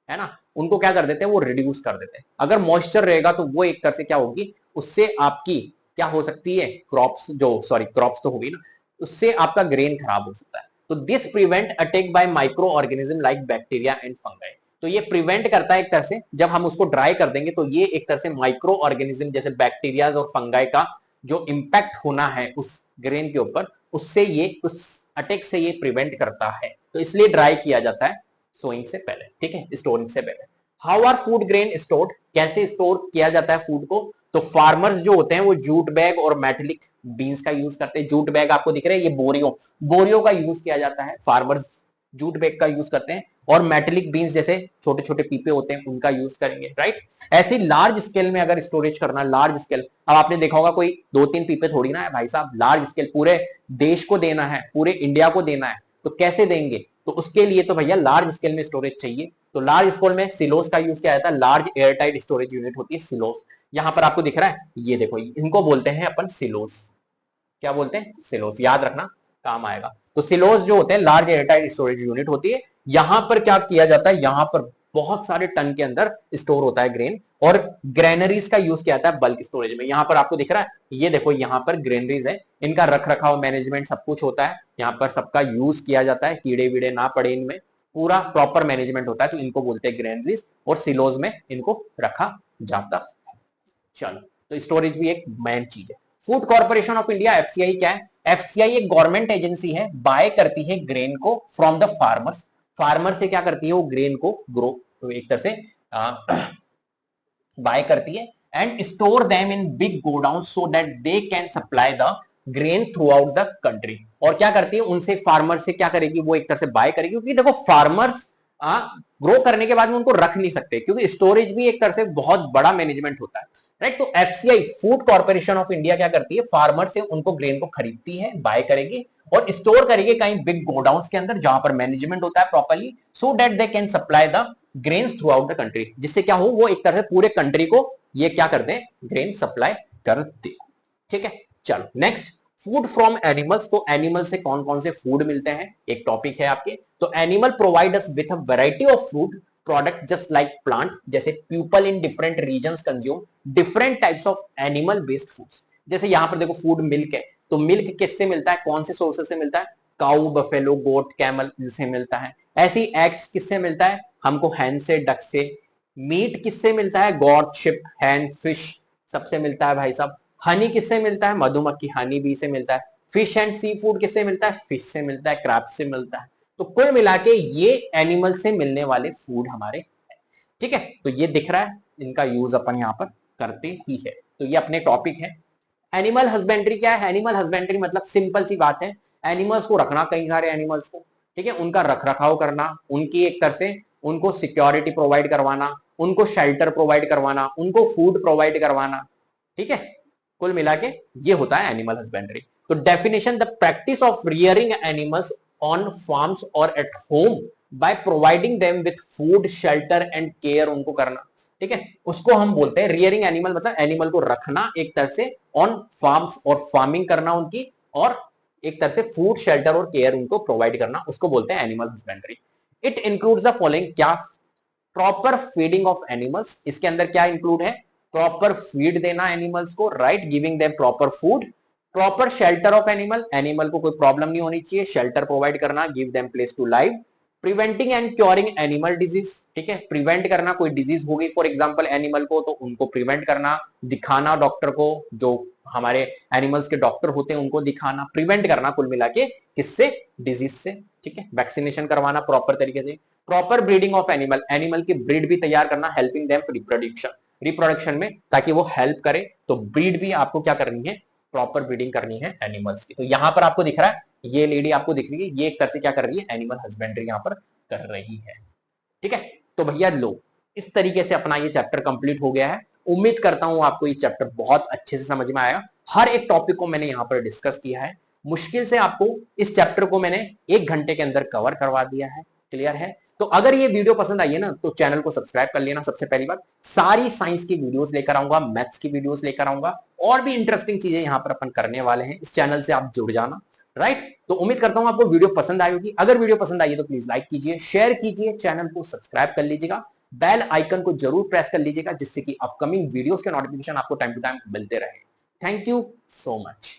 है ना उनको क्या कर देते हैं, वो रिड्यूस कर देते हैं। अगर मॉइस्चर रहेगा तो वो एक तरह से क्या होगी, उससे आपकी क्या हो सकती है, क्रॉप्स जो सॉरी क्रॉप्स तो होगी ना, उससे आपका ग्रेन खराब हो सकता है। तो this prevent attack by micro organism like bacteria and fungi. तो ये प्रिवेंट करता है एक तरह से, जब हम उसको ड्राई कर देंगे तो ये एक तरह से माइक्रो ऑर्गेनिज्म जैसे बैक्टीरिया और फंगाई का जो इंपैक्ट होना है उस ग्रेन के ऊपर, उससे ये उस अटैक से ये प्रिवेंट करता है। तो इसलिए ड्राई किया जाता है सोइंग से पहले, ठीक है, स्टोरिंग से पहले। How are food grain stored, कैसे स्टोर किया जाता है फूड को, तो फार्मर्स जो होते हैं वो जूट बैग और मेटेलिक बीन्स का यूज करते हैं। जूट बैग आपको दिख रहे हैं, ये बोरियों का यूज किया जाता है, फार्मर्स जूट बैग का यूज करते हैं, और मेटेलिक बीन्स जैसे छोटे छोटे पीपे होते हैं उनका यूज करेंगे, राइट। ऐसे लार्ज स्केल में अगर स्टोरेज करना, लार्ज स्केल, अब आपने देखा होगा कोई 2-3 पीपे थोड़ी ना है भाई साहब, लार्ज स्केल पूरे देश को देना है, पूरे इंडिया को देना है, तो कैसे देंगे, तो उसके लिए तो भैया लार्ज स्केल में स्टोरेज चाहिए। तो लार्ज स्केल में सिलोस का यूज किया जाता है, लार्ज एयरटाइट स्टोरेज यूनिट होती है सिलोस। यहां पर आपको दिख रहा है, ये देखो, इनको बोलते हैं अपन सिलोस। क्या बोलते हैं, सिलोस, याद रखना काम आएगा। तो सिलोस जो होते हैं लार्ज एयरटाइट स्टोरेज यूनिट होती है। यहां पर क्या किया जाता है, यहां पर बहुत सारे टन के अंदर स्टोर होता है ग्रेन, और ग्रेनरीज का यूज किया जाता है बल्क स्टोरेज में। यहां पर आपको दिख रहा है, ये देखो यहां पर ग्रेनरीज है, इनका रख रखाव मैनेजमेंट सब कुछ होता है, यहां पर सबका यूज किया जाता है, कीड़े वीड़े ना पड़े इनमें, पूरा प्रॉपर मैनेजमेंट होता है, तो इनको बोलते हैं ग्रेनरीज, और सिलोज में इनको रखा जाता है। चलो, तो स्टोरेज भी एक मेन चीज है। Food corporation of India FCI क्या है, एफसीआई एक गवर्नमेंट एजेंसी है, बाय करती है ग्रेन को फ्रॉम द फार्मर्स। फार्मर से क्या करती है, वो ग्रेन को ग्रो तो एक तरह से बाय करती है, and store them in big godown so that they can supply the grain through out the country. और क्या करती है, उनसे फार्मर से क्या करेगी, वो एक तरह से बाय करेगी, क्योंकि देखो फार्मर्स ग्रो करने के बाद में उनको रख नहीं सकते, क्योंकि स्टोरेज भी एक तरह से बहुत बड़ा मैनेजमेंट होता है, राइट। तो FCI food corporation of India क्या करती है, फार्मर से उनको ग्रेन को खरीदती है, बाय करेगी और स्टोर करेगी कहीं बिग गोडाउन्स के अंदर, जहां पर मैनेजमेंट होता है properly, so that they can supply the grains through out the country, जिससे क्या हो, वो एक तरह से पूरे कंट्री को ये क्या करते हैं, ग्रेन सप्लाई करते हैं। ठीक है, चलो नेक्स्ट, फूड फ्रॉम एनिमल्स। तो एनिमल से कौन कौन से फूड मिलते हैं, एक टॉपिक है आपके। तो animal provide us with a variety of food product just like plant, जैसे people in different regions consume different types of animal based foods. जैसे यहां पर देखो फूड मिल्क है, तो मिल्क किससे मिलता है, कौन से सोर्सेस से मिलता है, काऊ, बफेलो, गोट, कैमल, इनसे मिलता है। ऐसी एग्स किससे मिलता है, हमको हैन से, डक से। मीट किससे मिलता है, गॉड, शिप, हैन, फिश सबसे मिलता है भाई साहब। हनी किससे मिलता है, मधुमक्खी, हनी बी से मिलता है। फिश एंड सी फूड किससे मिलता है, फिश से मिलता है, क्रैब से मिलता है। तो कुल मिला के ये एनिमल से मिलने वाले फूड हमारे हैं। ठीक है, तो ये दिख रहा है, इनका यूज अपन यहाँ पर करते ही है। तो ये अपने टॉपिक है। एनिमल हस्बेंड्री क्या है, एनिमल हस्बेंड्री मतलब सिंपल सी बात है, एनिमल्स को रखना, कई सारे एनिमल्स को, ठीक है, उनका रख रखाव करना, उनकी एक तरह से उनको सिक्योरिटी प्रोवाइड करवाना, उनको शेल्टर प्रोवाइड करवाना, उनको फूड प्रोवाइड करवाना। ठीक है, कुल मिला के ये होता है एनिमल हस्बेंड्री। तो definition, the practice of rearing animals on farms और at home by providing them with food, shelter and care, उनको करना। ठीक है, उसको हम बोलते हैं रियरिंग एनिमल, मतलब एनिमल को रखना एक तरह से ऑन फार्म्स, और फार्मिंग करना उनकी, और एक तरह से फूड, शेल्टर और केयर उनको प्रोवाइड करना, उसको बोलते हैं animal husbandry. It includes the following, क्या, प्रॉपर फीडिंग ऑफ एनिमल्स, इसके अंदर क्या इंक्लूड है, प्रॉपर फीड देना एनिमल्स को, right, giving them proper food, proper shelter of animal, animal को कोई प्रॉब्लम नहीं होनी चाहिए, शेल्टर प्रोवाइड करना, give them place to live, preventing and curing animal disease, ठीक है, प्रिवेंट करना, कोई डिजीज हो गई फॉर एग्जांपल एनिमल को, तो उनको प्रिवेंट करना, दिखाना डॉक्टर को जो हमारे एनिमल्स के डॉक्टर होते हैं उनको दिखाना, प्रिवेंट करना कुल मिला के किससे, डिजीज से, ठीक है, वैक्सीनेशन करवाना प्रॉपर तरीके से, proper breeding of animal, animal की ब्रीड भी तैयार करना, हेल्पिंग देम रिप्रोडक्शन में, ताकि वो हेल्प करे, तो ब्रीड भी आपको क्या करनी है, प्रॉपर ब्रीडिंग करनी है एनिमल्स की। तो यहां पर आपको दिख रहा है, ये लेडी आपको दिख रही है, ये एक तरह से क्या कर रही है, एनिमल हस्बेंड्री यहां पर कर रही है, ठीक है। तो भैया लो, इस तरीके से अपना ये चैप्टर कंप्लीट हो गया है। उम्मीद करता हूं आपको ये चैप्टर बहुत अच्छे से समझ में आएगा। हर एक टॉपिक को मैंने यहां पर डिस्कस किया है, मुश्किल से आपको इस चैप्टर को मैंने 1 घंटे के अंदर कवर करवा दिया है। क्लियर है? तो अगर ये वीडियो पसंद आई है ना, तो चैनल को सब्सक्राइब कर लेना। सबसे पहली बात, सारी साइंस की वीडियोस लेकर आऊंगा, मैथ्स की वीडियोस लेकर आऊंगा, और भी इंटरेस्टिंग चीजें यहां पर अपन करने वाले हैं। इस चैनल से आप जुड़ जाना, राइट। तो उम्मीद करता हूं आपको वीडियो पसंद आई होगी। अगर वीडियो पसंद आई है तो प्लीज लाइक कीजिए, शेयर कीजिए, चैनल को सब्सक्राइब कर लीजिएगा, बेल आइकन को जरूर प्रेस कर लीजिएगा, जिससे कि अपकमिंग वीडियोस के नोटिफिकेशन आपको टाइम टू टाइम मिलते रहे। Thank you so much.